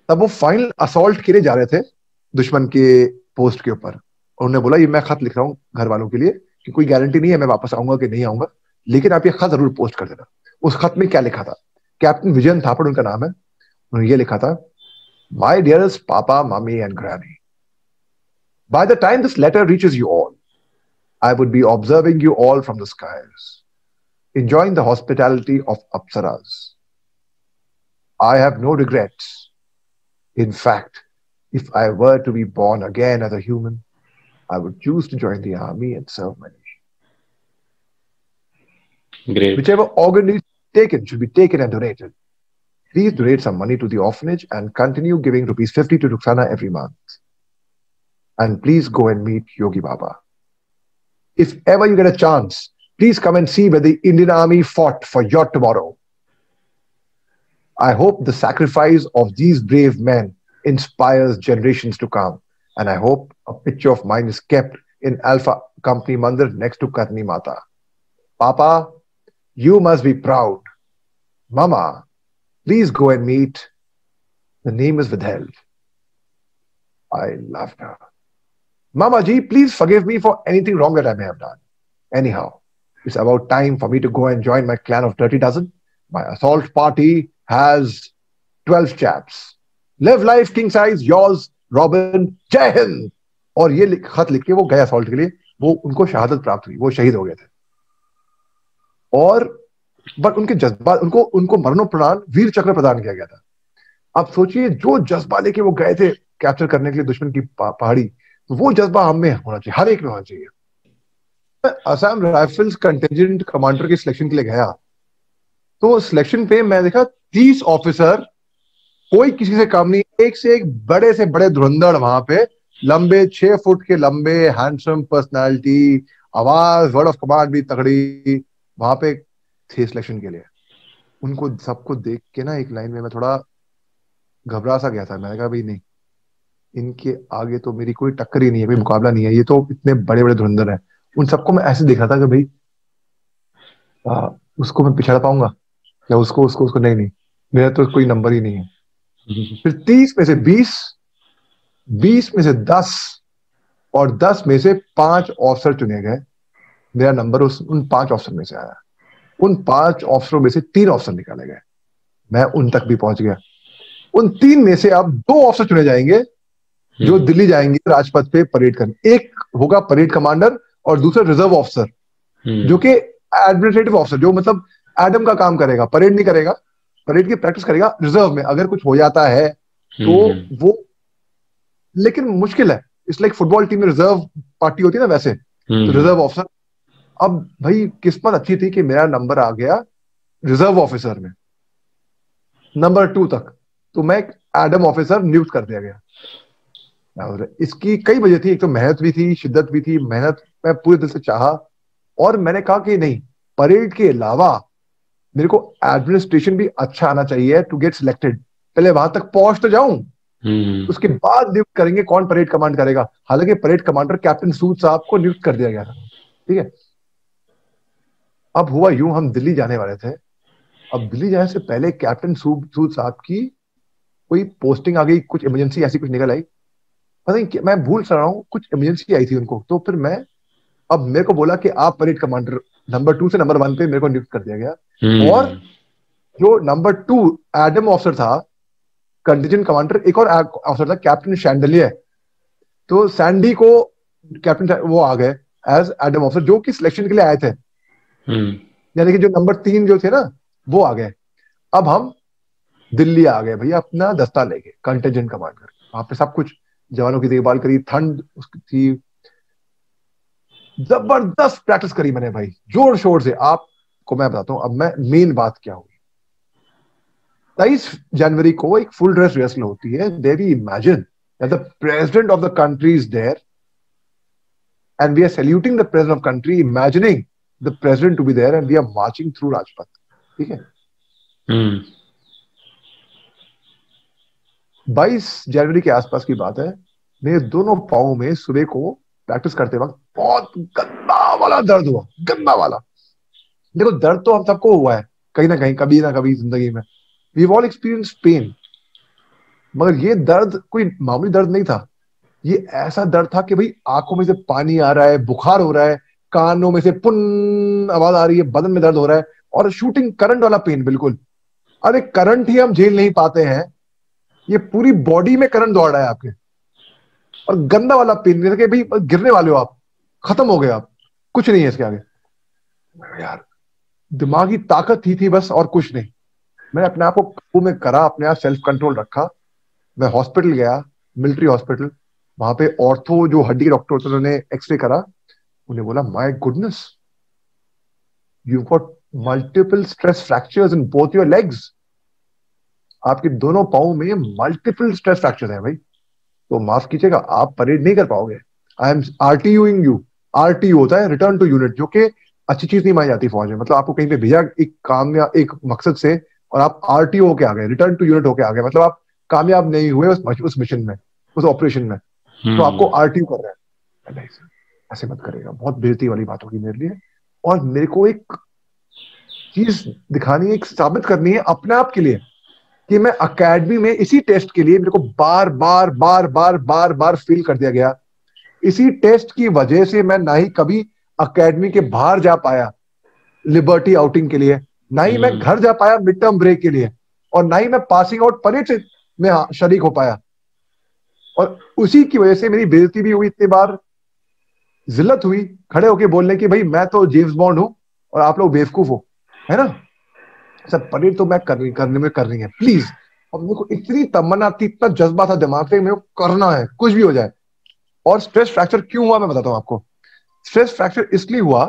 S3: तब वो फाइनल असॉल्ट के लिए जा रहे थे दुश्मन के पोस्ट के ऊपर। उन्होंने बोला ये मैं खत लिख रहा हूँ घर वालों के लिए कि कोई गारंटी नहीं है मैं वापस आऊंगा कि नहीं आऊंगा, लेकिन आप ये खत जरूर पोस्ट कर देना। उस खत में क्या लिखा था? कैप्टन विजयन थापड़ उनका नाम है। उन्होंने ये लिखा था, my dearest papa, mummy and granny, by the time this letter reaches you all, I would be observing you all from the skies, enjoying the hospitality of Apsaras. I have no regrets. In fact, if I were to be born again as a human, I would choose to join the army and serve my nation.
S2: Great.
S3: Whichever organ is taken should be taken and donated. Please donate some money to the orphanage and continue giving ₹50 to Rukhsana every month. And please go and meet Yogi Baba. If ever you get a chance, please come and see where the Indian Army fought for your tomorrow. I hope the sacrifice of these brave men inspires generations to come. And I hope a picture of mine is kept in Alpha Company Mandir next to Karni Mata. Papa, you must be proud. Mama, please go and meet. The name is withheld. I loved her. Mama ji, please forgive me for anything wrong that I may have done. Anyhow, it's about time for me to go and join my clan of Dirty Dozen. My assault party has 12 chaps. Live life king size, yours, Robin. Jai Hind. और ये खत लिख के वो गए assault के लिए, वो उनको शहादत प्राप्त हुई, वो शहीद हो गए थे। और बट उनके जज्बा, उनको मरणोपरांत वीर चक्र प्रदान किया गया था। आप सोचिए, जो जज्बा लेके वो गए थे कैप्चर करने के लिए दुश्मन की पहाड़ी, वो जज्बा हम में होना चाहिए, हर एक में होना चाहिए। मैं असम राइफल्स कंटिजेंट कमांडर के सिलेक्शन के लिए गया, तो सिलेक्शन पे मैं देखा 30 ऑफिसर, कोई किसी से कम नहीं, एक से एक बड़े से बड़े धुरंधर वहां पे, लंबे 6 फुट के लंबे, हैंडसम पर्सनालिटी, आवाज, वर्ड ऑफ कमांड भी तगड़ी, वहां पे थे सिलेक्शन के लिए। उनको सबको देख के ना एक लाइन में मैं थोड़ा घबरा सा गया था। मैंने कहा भाई नहीं, इनके आगे तो मेरी कोई टक्कर ही नहीं है, कोई मुकाबला नहीं है, ये तो इतने बड़े बड़े धुरंधर हैं। उन सबको मैं ऐसे देख रहा था कि भाई उसको मैं पिछड़ा पाऊंगा या उसको उसको उसको नहीं, मेरा तो कोई नंबर ही नहीं है। फिर 30 में से 20, 20 में से 10 और 10 में से 5 ऑफिसर चुने गए। मेरा नंबर उन 5 ऑफिसर में से आया। उन 5 ऑफिसरों में से 3 ऑफिसर निकाले गए, मैं उन तक भी पहुंच गया। उन 3 में से अब 2 ऑफिसर चुने जाएंगे जो दिल्ली जाएंगे राजपथ पे परेड करने। एक होगा परेड कमांडर और दूसरा रिजर्व ऑफिसर, जो कि एडमिनिस्ट्रेटिव ऑफिसर, जो मतलब एडम का काम करेगा, परेड नहीं करेगा, परेड की प्रैक्टिस करेगा रिजर्व में। अगर कुछ हो जाता है तो वो, लेकिन मुश्किल है, इस लाइक फुटबॉल टीम में रिजर्व पार्टी होती है ना, वैसे तो रिजर्व ऑफिसर। अब भाई किस्मत अच्छी थी कि मेरा नंबर आ गया रिजर्व ऑफिसर में, नंबर 2 तक, तो मैं एक एडम ऑफिसर नियुक्त कर दिया गया। इसकी कई वजह थी, एक तो मेहनत भी थी, शिद्दत भी थी। मेहनत मैं पूरे दिल से चाहा, और मैंने कहा कि नहीं, परेड के अलावा मेरे को एडमिनिस्ट्रेशन भी अच्छा आना चाहिए टू गेट सिलेक्टेड। पहले वहां तक पहुंच तो जाऊं, उसके बाद नियुक्त करेंगे कौन परेड कमांड करेगा। हालांकि परेड कमांडर कैप्टन सूद साहब को नियुक्त कर दिया गया था, ठीक है। अब हुआ यूं, हम दिल्ली जाने वाले थे। अब दिल्ली जाने से पहले कैप्टन सूद साहब की कोई पोस्टिंग आ गई, कुछ इमरजेंसी ऐसी कुछ निकल आई, पता नहीं, मैं भूल सा रहा हूँ, कुछ इमरजेंसी आई थी उनको। तो फिर अब मेरे को बोला कि आप परेड कमांडर नंबर 2 से नंबर 1 पे मेरे को नियुक्त कर दिया गया। और जो नंबर 2 एडम ऑफिसर था, कंटिजेंट कमांडर, एक और ऑफिसर था कैप्टन शैंडलियर, तो सैंडी को कैप्टन वो आ गए एज एडम ऑफिसर, जो कि सिलेक्शन के लिए आए थे। यानी कि जो नंबर 3 जो थे ना, वो आ गए। अब हम दिल्ली आ गए भैया, अपना दस्ता लेके, कंटिजेंट कमांडर। वहां पे सब कुछ, जवानों की देखभाल करी, ठंड थी, जबरदस्त प्रैक्टिस करी मैंने भाई, जोर शोर से। आपको मैं बताता हूं, अब मैं मेन बात क्या हुई। 23 जनवरी को एक फुल ड्रेस रिहर्सल होती है। There we imagine that the president of the country is there and we are saluting the president of country, imagining the president to be there and we are marching through Rajpath, ठीक है। 22 जनवरी के आसपास की बात है। मेरे दोनों पाँव में सुबह को प्रैक्टिस करते वक्त बहुत गंदा वाला दर्द हुआ, गंदा वाला। देखो, दर्द तो हम सबको हुआ है कहीं ना कहीं, कभी ना कभी जिंदगी में। वी ऑल एक्सपीरियंस पेन, मगर ये दर्द कोई मामूली दर्द नहीं था। ये ऐसा दर्द था कि भाई आंखों में से पानी आ रहा है, बुखार हो रहा है, कानों में से पुन आवाज आ रही है, बदन में दर्द हो रहा है, और शूटिंग करंट वाला पेन बिल्कुल। अरे करंट ही हम झेल नहीं पाते हैं, ये पूरी बॉडी में करंट दौड़ रहा है आपके, और गंदा वाला पेन, जैसे कि भाई गिरने वाले हो आप, खत्म हो गए आप, कुछ नहीं है इसके आगे। यार दिमागी ताकत ही थी बस, और कुछ नहीं। मैंने अपने आप को काबू में करा, अपने आप सेल्फ कंट्रोल रखा। मैं हॉस्पिटल गया, मिलिट्री हॉस्पिटल। वहां पे ऑर्थो जो हड्डी के डॉक्टर होते हैं, उन्होंने एक्सरे करा। उन्हें बोला my goodness, you got multiple stress fractures in both your legs. आपके दोनों पाँव में मल्टीपल स्ट्रेस फ्रैक्चर है भाई, तो माफ कीजिएगा, आप परेड नहीं कर पाओगे। I am RTUing you. RTU होता है रिटर्न टू यूनिट, जो कि अच्छी चीज नहीं मानी जाती फौज में। मतलब आपको कहीं पे भेजा एक काम या एक मकसद से, और आप आरटीओ होके आ गए, रिटर्न टू यूनिट होके आ गए, मतलब आप कामयाब नहीं हुए उस मिशन में, उस ऑपरेशन में, तो आपको आरटीयू कर रहे हैं। नहीं सर, ऐसे मत करेगा, बहुत बेइज्जती वाली बात होगी मेरे लिए। और मेरे को एक चीज दिखानी है, एक साबित करनी है अपने आप के लिए, कि मैं अकेडमी में इसी टेस्ट के लिए मेरे को बार बार बार बार बार बार फेल कर दिया गया। इसी टेस्ट की वजह से मैं ना ही कभी अकेडमी के बाहर जा पाया लिबर्टी आउटिंग के लिए, ना ही मैं घर जा पाया मिड टर्म ब्रेक के लिए, और ना ही मैं पासिंग आउट परेड से में शरीक हो पाया। और उसी की वजह से मेरी बेइज्जती भी हुई इतनी बार, जिल्लत हुई खड़े होके बोलने की, भाई मैं तो जेम्स बॉन्ड हूं और आप लोग बेवकूफ हो, है ना। सर परेड तो मैं करनी है प्लीज। और मेरे को इतनी तमन्ना थी, इतना जज्बा था दिमाग से, मेरे को करना है कुछ भी हो जाए। और स्ट्रेस फ्रैक्चर क्यों हुआ मैं बताता हूँ आपको। स्ट्रेस फ्रैक्चर इसलिए हुआ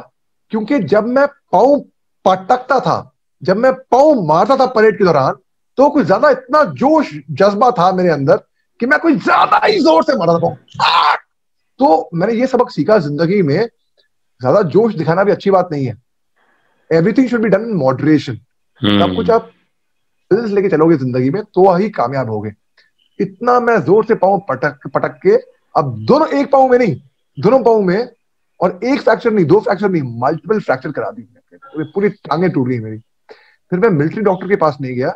S3: क्योंकि जब मैं पाँव पटकता था, जब मैं पाँव मारता था परेड के दौरान, तो कुछ ज्यादा इतना जोश जज्बा था मेरे अंदर कि मैं कुछ ज्यादा ही जोर से मारता था। तो मैंने ये सबक सीखा जिंदगी में, ज्यादा जोश दिखाना भी अच्छी बात नहीं है। Everything should be done in moderation. सब कुछ आप बैलेंस लेके चलोगे जिंदगी में तो ही कामयाब होगे। इतना मैं जोर से पाँव पटक पटक के, अब दोनों, एक पाँव में नहीं, दोनों पाँव में, और एक फ्रैक्चर नहीं, दो फ्रैक्चर नहीं, मल्टीपल फ्रैक्चर करा दी, पूरी टांगे टूट गई मेरी। फिर मैं मिलिट्री डॉक्टर के पास नहीं गया,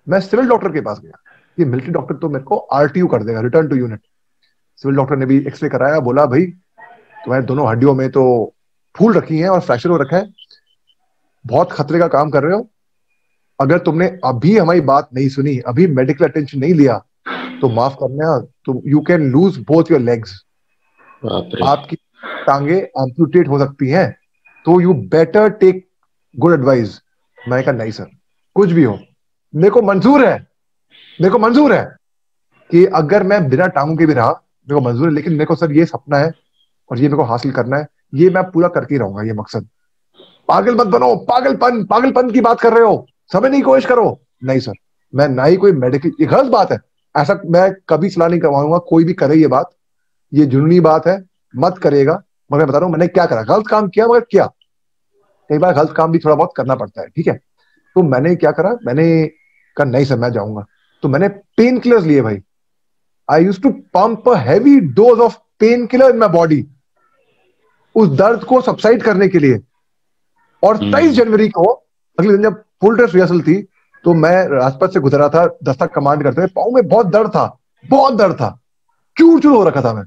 S3: मैं सिविल डॉक्टर के पास गया। ये मिलिट्री डॉक्टर तो मेरे को आरटीयू कर देगा, return to unit. Civil doctor ने भी एक्सरे कराया, बोला भाई तुम्हारे दोनों हड्डियों में तो फूल रखी हैं और फ्रैक्चर हो रखा है, बहुत खतरे का काम कर रहे हो। अगर तुमने अभी हमारी बात नहीं सुनी, अभी मेडिकल अटेंशन नहीं लिया, तो माफ करना, तुम you can lose both your legs. आपकी टांगे एम्पुटेट हो सकती हैं, तो you better take good advice. मैंने कहा नहीं सर, कुछ भी हो, मेरे को मंजूर है, मेरे को मंजूर है कि अगर मैं बिना टांगों के भी रहा, मेरे को मंजूर है, लेकिन मेरे को सर ये सपना है और ये मेरे को हासिल करना है, ये मैं पूरा करके ही रहूंगा, ये मकसद। पागल मत बनो, पागलपन पागलपन की बात कर रहे हो, समझने की कोशिश करो। नहीं सर, मैं ना ही कोई मेडिकल, ये गलत बात है, ऐसा मैं कभी सलाह नहीं करवाऊंगा कोई भी करे ये बात, ये जुनूनी बात है, मत करेगा। मगर मैं बता रहा हूँ मैंने क्या करा, गलत काम किया, मगर क्या, कई बार गलत काम भी थोड़ा बहुत करना पड़ता है, ठीक है। तो मैंने क्या करा, मैंने कहा नहीं सर मैं जाऊंगा। तो मैंने पेन किलर्स लिए भाई। I used to pump a heavy dose of pain killer in my body, उस दर्द को सबसाइड करने के लिए। और 23 जनवरी को अगले दिन जब फुल ड्रेस रिहर्सल थी, तो मैं राजपथ से गुजरा था, दस्तक कमांड करते हुए, पाँव में बहुत दर्द था, बहुत दर्द था, चूर चूर हो रखा था मैं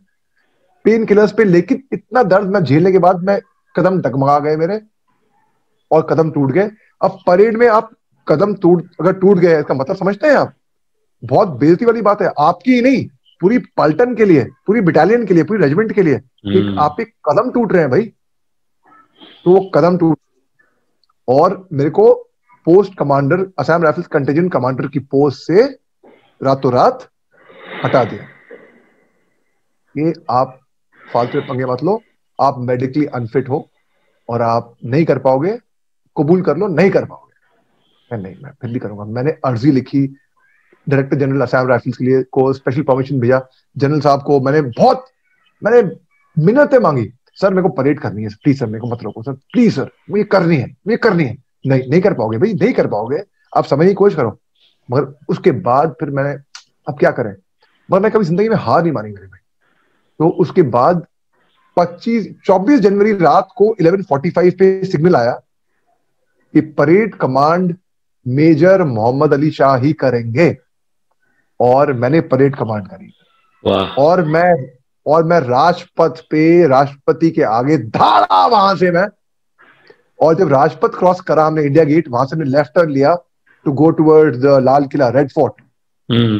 S3: पेन किलर्स पे। लेकिन इतना दर्द मैं झेलने के बाद मैं कदम डगमगा गए मेरे, और कदम टूट गए। अब परेड में आप कदम अगर टूट गए, इसका मतलब समझते हैं आप, बहुत बेइज्जती वाली बात है, आपकी ही नहीं, पूरी पलटन के लिए, पूरी बटालियन के लिए, पूरी रेजिमेंट के लिए। आप एक कदम टूट रहे हैं भाई, तो वो कदम टूट, और मेरे को post commander, Assam rifles contingent commander की पोस्ट से रातों रात हटा दिया। ये आप फालतू में पंगे मत लो, आप मेडिकली अनफिट हो और आप नहीं कर पाओगे, कबूल कर लो नहीं कर पाओगे। नहीं, मैं फिर भी करूंगा। मैंने अर्जी लिखी डायरेक्टर जनरल असम राइफल्स के लिए को, स्पेशल परमिशन भेजा जनरल साहब को। मैंने मिन्नतें मांगी, सर मेरे को परेड करनी है, प्लीज सर मेरे को मत रोको सर, प्लीज सर मुझे करनी है, मुझे करनी है। नहीं कर पाओगे भाई, नहीं कर पाओगे, आप समझने की कोशिश करो। मगर उसके बाद फिर मैंने, अब क्या करें, मगर मैं कभी जिंदगी में हार नहीं मानी मेरे भाई। तो उसके बाद 24 जनवरी रात को 11:45 पे सिग्नल आया कि parade command major Mohammad Ali Shah ही करेंगे, और मैंने परेड कमांड करी। और मैं और मैं राजपथ पे राष्ट्रपति के आगे धाड़ा वहां से मैं, और जब राजपथ क्रॉस करा हमने इंडिया गेट, वहां से हमने लेफ्ट टर्न लिया to go towards the Lal Qila, red fort.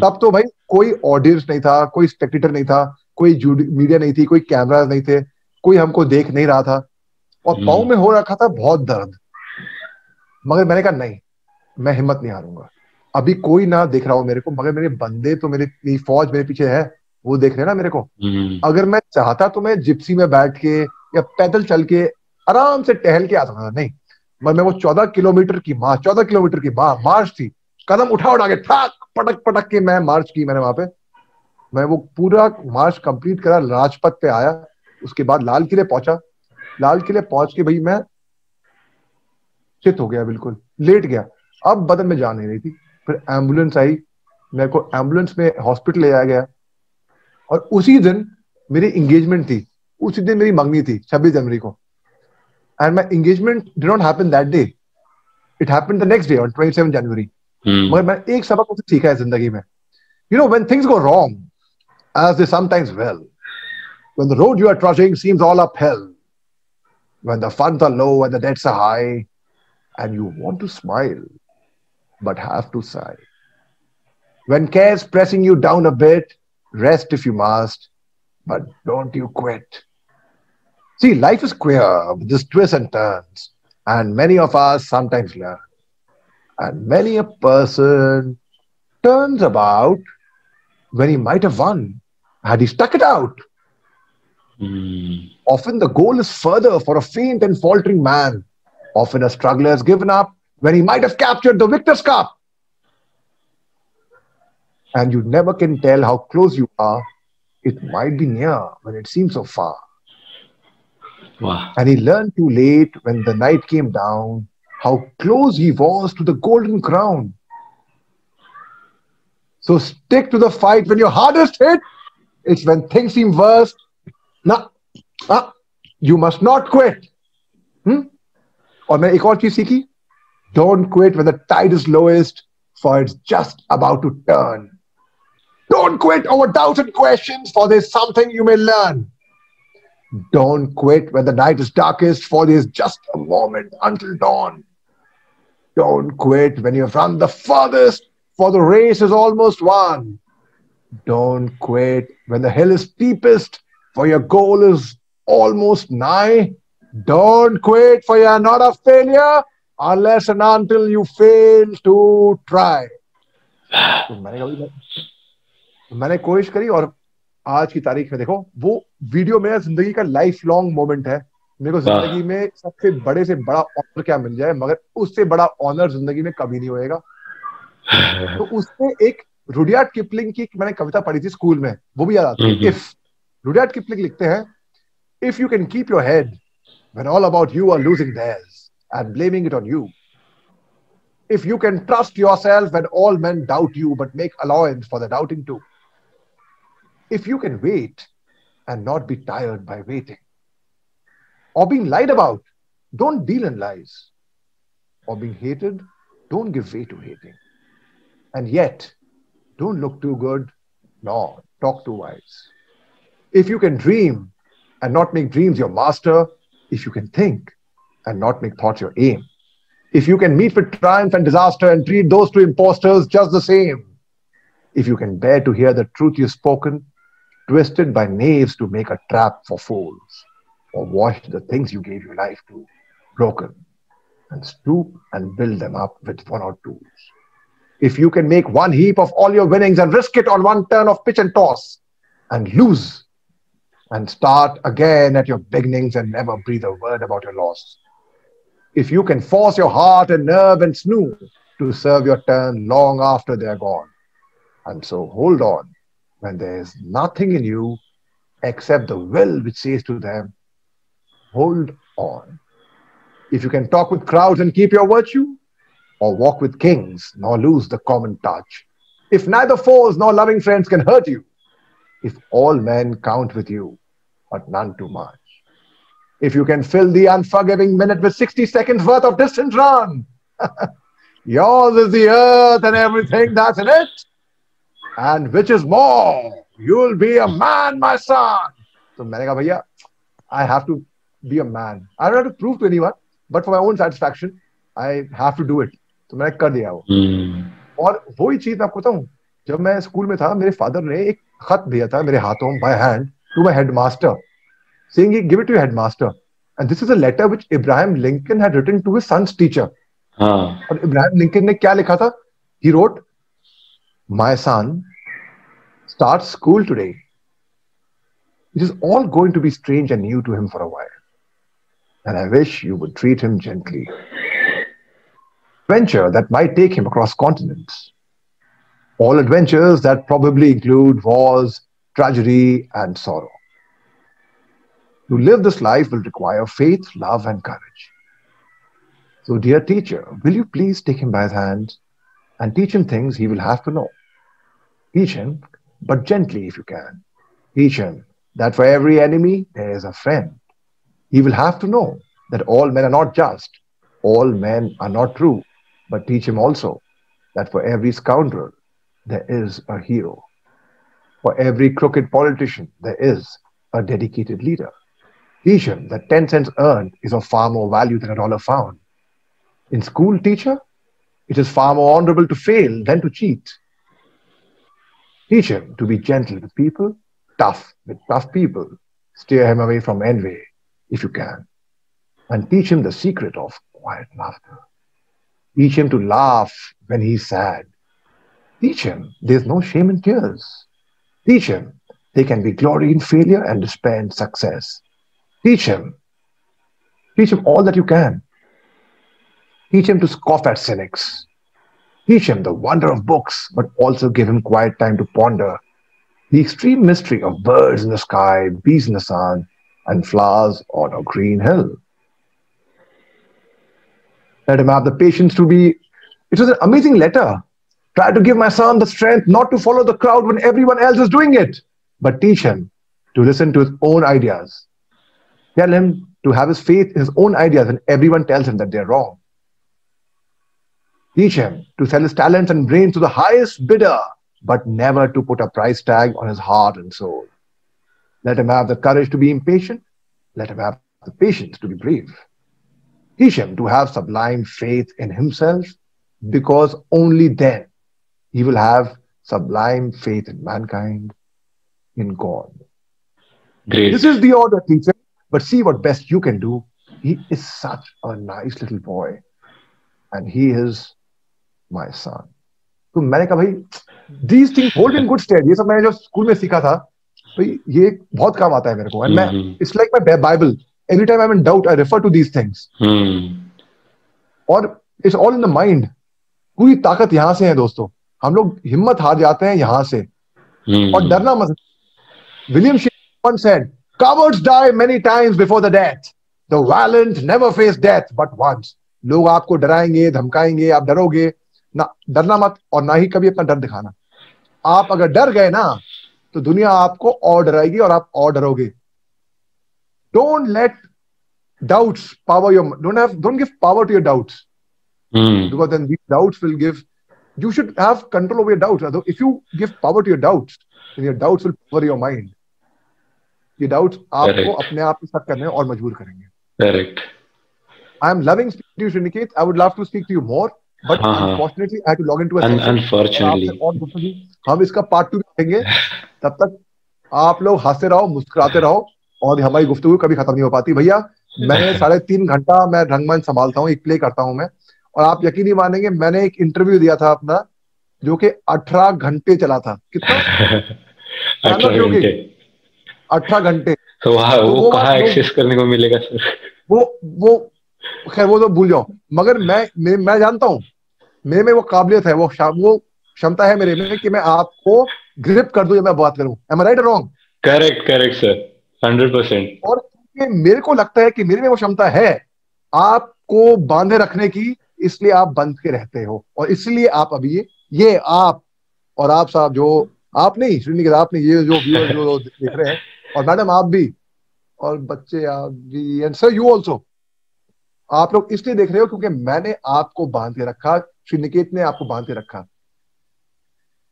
S3: तब तो भाई कोई ऑडियंस नहीं था, कोई स्पेक्टेटर नहीं था, कोई मीडिया नहीं थी, कोई कैमरा नहीं थे, कोई हमको देख नहीं रहा था, और पाँव में हो रखा था बहुत दर्द। मगर मैंने कहा नहीं, मैं हिम्मत नहीं हारूंगा। अभी कोई ना देख रहा हो मेरे को, मगर मेरे बंदे तो, मेरी फौज मेरे पीछे है, वो देख रहे हैं ना मेरे को। अगर मैं चाहता तो मैं जिप्सी में बैठ के या पैदल चल के आराम से टहल के आ सकता था, नहीं, मगर मैं वो 14 किलोमीटर की मार्च थी, कदम उठा के ठाक पटक पटक के मैं मार्च की मैंने वहां पे। मैं वो पूरा मार्च कंप्लीट करा, राजपथ पे आया, उसके बाद लाल किले पहुंचा। लाल किले पहुंच के भाई मैं चित हो गया, बिल्कुल लेट गया, अब बदन में जान नहीं रही थी। फिर एम्बुलेंस आई, मेरे को एम्बुलेंस में हॉस्पिटल ले जाया गया, और उसी दिन मेरी एंगेजमेंट थी, उसी दिन मेरी मंगनी थी 26 जनवरी को। And my engagement did not happen that day, it happened the next day on 27 जनवरी। मगर मैंने एक सबक उससे सीखा है जिंदगी में, you know when things go wrong as they sometimes will, when the road you are trudging seems all uphill, when the funds are low and the debts are high, and you want to smile but have to sigh, when care's pressing you down a bit, rest if you must, but don't you quit. See, life is queer with these twists and turns, and many of us sometimes learn, and many a person turns about when he might have won had he stuck it out. Often the goal is further for a faint and faltering man. Often a struggler has given up when he might have captured the victor's cup. And you never can tell how close you are. It might be near when it seems so far.
S2: Wow.
S3: And he learned too late when the night came down how close he was to the golden crown. So stick to the fight when you're hardest hit. It's when things seem worst. You must not quit. और मैं एक और चीज सीखी, don't quit when the tide is lowest, for it's just about to turn. Don't quit over doubts and questions, for there's something you may learn. Don't quit when the night is darkest, for there's just a moment until dawn. Don't quit when you've run the furthest, for the race is almost won. Don't quit when the hill is steepest, for your goal is almost nigh. Don't quit, for you are not a failure unless and until you fail to try. तो मैंने कोशिश करी, और आज की तारीख में देखो, वो वीडियो मेरा जिंदगी का लाइफ लॉन्ग मोमेंट है। मेरे को जिंदगी में सबसे बड़े से बड़ा ऑनर क्या मिल जाए, मगर उससे बड़ा ऑनर जिंदगी में कभी नहीं होएगा। तो उसमें एक रुडयार्ड किपलिंग की मैंने कविता पढ़ी थी स्कूल में, वो भी याद आती है। इफ रुडयार्ड किपलिंग लिखते हैं, if you can keep your head when all about you are losing theirs and blaming it on you, if you can trust yourself when all men doubt you but make allowance for the doubting too, if you can wait and not be tired by waiting, or being lied about, don't deal in lies, or being hated, don't give way to hating, and yet don't look too good nor talk too wise. If you can dream and not make dreams your master, if you can think and not make thoughts your aim, if you can meet with triumph and disaster and treat those two imposters just the same, if you can bear to hear the truth you've spoken, twisted by knaves to make a trap for fools, or wash the things you gave your life to, broken, and stoop and build them up with one or twos. If you can make one heap of all your winnings and risk it on one turn of pitch and toss, and lose, and start again at your beginnings and never breathe a word about your loss. If you can force your heart and nerve and snoo to serve your turn long after they're gone. And so hold on when there's nothing in you except the will which says to them, hold on. If you can talk with crowds and keep your virtue, or walk with kings nor lose the common touch, if neither foes nor loving friends can hurt you, if all men count with you, but none too much. If you can fill the unforgiving minute with 60 seconds worth of distance run, yours is the earth and everything that's in it. And which is more, you'll be a man, my son. तो मैंने कहा भैया, I have to be a man. I don't have to prove to anyone, but for my own satisfaction, I have to do it. तो मैंने कर दिया वो. और वही चीज मैं आपको बताऊं, जब मैं स्कूल में था, मेरे फादर ने एक खत दिया था मेरे हाथों by hand to my headmaster, saying, "Give it to your headmaster." And this is a letter which Abraham Lincoln had written to his son's teacher. और इब्राहिम लिंकन ने क्या लिखा था? He wrote, "My son, start school today. It is all going to be strange and new to him for a while. And I wish you would treat him gently. Adventure that might take him across continents. All adventures that probably include wars, tragedy, and sorrow. To live this life will require faith, love, and courage. So, dear teacher, will you please take him by his hand and teach him things he will have to know? Teach him, but gently if you can. Teach him that for every enemy there is a friend. He will have to know that all men are not just, all men are not true, but teach him also that for every scoundrel there is a hero. For every crooked politician there is a dedicated leader. Teach him that 10 cents earned is of far more value than $1 found. In school, teacher, it is far more honorable to fail than to cheat. Teach him to be gentle with people, tough with tough people. Steer him away from envy if you can. And teach him the secret of quiet laughter. Teach him to laugh when he's sad. Teach him there's no shame in tears. Teach him there can be glory in failure and despair in success. Teach him all that you can. Teach him to scoff at cynics. Teach him the wonder of books, but also give him quiet time to ponder the extreme mystery of birds in the sky, bees in the sun, and flowers on a green hill. Let him have the patience to be. It was an amazing letter. Try to give my son the strength not to follow the crowd when everyone else is doing it, but teach him to listen to his own ideas. Tell him to have his faith in his own ideas when everyone tells him that they're wrong. Teach him to sell his talents and brains to the highest bidder, but never to put a price tag on his heart and soul. Let him have the courage to be impatient. Let him have the patience to be brave. Teach him to have sublime faith in himself, because only then he will have sublime faith in mankind, in God.
S2: Great.
S3: This is the order, teacher, but see what best you can do. He is such a nice little boy, and he is my son. तो मैंने कहा भाई, these things hold in good stead. ये सब मैंने जो school में सीखा था, भाई ये बहुत काम आता है मेरे को. And मैं, it's like my Bible. Every time I'm in doubt, I refer to these things. और it's all in the mind. पूरी ताकत यहाँ से है दोस्तों. हम लोग हिम्मत हार जाते हैं यहाँ से. और डरना मत. William Shakespeare once said, "Cowards die many times before the death. The valiant never face death but once." लोग आपको डराएंगे, धमकाएंगे, आप डरोगे ना. डरना मत, और ना ही कभी अपना डर दिखाना. आप अगर डर गए ना, तो दुनिया आपको और डराएगी और आप और डरोगे. Don't let doubts power your. Don't give power to your doubts. Because then these doubts will give. You should have control over your doubts. If you give power to your doubts, then your doubts will power your mind. ये doubts आपको अपने आप पे शक करने और मजबूर करेंगे.
S2: Correct.
S3: I am loving speaking to you, Shriniketh. I would love to speak to you more, but unfortunately, I had to log into a session.
S2: Unfortunately.
S3: और हम इसका पार्ट 2 देंगे. तब तक आप लोग हंसते रहो, मुस्कुराते रहो, और हमारी गुफ्तगू कभी खत्म नहीं हो पाती. भैया, मैंने 3.5 घंटा मैं रंगमंच संभालता हूँ, एक प्ले करता हूँ मैं, और आप यकीन नहीं मानेंगे, मैंने एक इंटरव्यू दिया था अपना, जो कि 18 घंटे चला था. कितना? 18 घंटे.
S2: तो वो कहाँ एक्सेस करने को मिलेगा सर?
S3: वो खैर वो तो भूल जाओ, मगर मैं जानता हूँ, मेरे में वो काबिलियत है, वो क्षमता है मेरे में कि मैं आपको ग्रिप कर दूं जब मैं बात करूं. Am I right or wrong?
S2: Correct sir, 100%. और
S3: मेरे को लगता है कि मेरे में वो क्षमता है आपको बांधे रखने की, इसलिए आप बंध के रहते हो, और इसलिए आप अभी ये आप और आप साहब, जो आप नहीं श्रीनिकेत, आपने ये जो व्यूअर जो देख रहे हैं, और मैडम आप भी, और बच्चे आप भी, एंड सर यू ऑल्सो, आप लोग इसलिए देख रहे हो क्योंकि मैंने आपको बांध के रखा, श्रीनिकेत ने आपको बांध के रखा.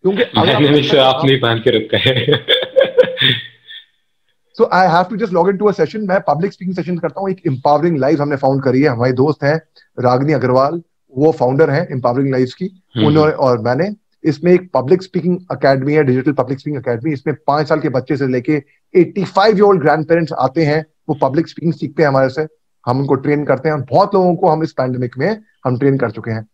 S3: क्योंकि
S2: मैंने भी श्राप नहीं बांध के रखा है।
S3: So I have to just log in to a session. मैं पब्लिक स्पीकिंग सेशन करता हूँ। एक एम्पावरिंग लाइफ हमने फाउंड करी है, हमारी दोस्त है रागनी अग्रवाल, वो फाउंडर है एम्पावरिंग लाइफ की। उन्होंने और मैंने इसमें एक पब्लिक स्पीकिंग अकेडमी है, डिजिटल पब्लिक स्पीकिंग अकेडमी। इसमें 5 साल के बच्चे से लेके 85-year-old ग्रैंड पेरेंट्स आते हैं, वो पब्लिक स्पीकिंग सीखते हैं हमारे से। हम उनको ट्रेन करते हैं और बहुत लोगों को हम इस पैंडेमिक में हम ट्रेन कर चुके हैं।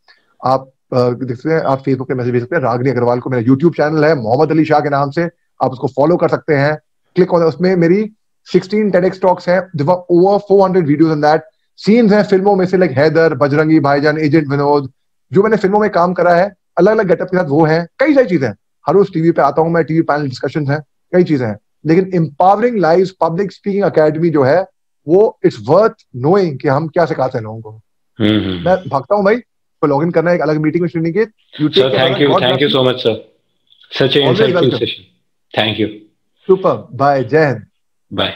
S3: आप देख सकते हैं, आप फेसबुक पे मैसेज भेज सकते हैं। रागनी अग्रवाल को, मेरा यूट्यूब चैनल है मोहम्मद अली शाह के नाम से, आप उसको फॉलो कर सकते हैं। क्लिक ऑन, उसमें मेरी 16 TEDx टॉक्स हैं, over 400 videos in that. Scenes हैं फिल्मों में से, लाइक हैदर, बजरंगी भाईजान, एजेंट विनोद, जो मैंने फिल्मों में काम करा है अलग अलग गेटअप के साथ, वो है। कई सारी चीजें हैं। हर रोज टीवी पे आता हूं मैं, टीवी पैनल डिस्कशंस हैं, कई चीजें हैं। लेकिन empowering lives public speaking academy जो है, वो इट्स वर्थ नोइंग कि हम क्या सिखाते हैं लोगों को। मैं भागता हूँ भाई, तो लॉग इन करना है एक अलग मीटिंग में Shriniket.
S2: Sir thank you so much sir, such a insightful session. Thank you.
S3: Super, bye, जय हिंद।
S2: बाय।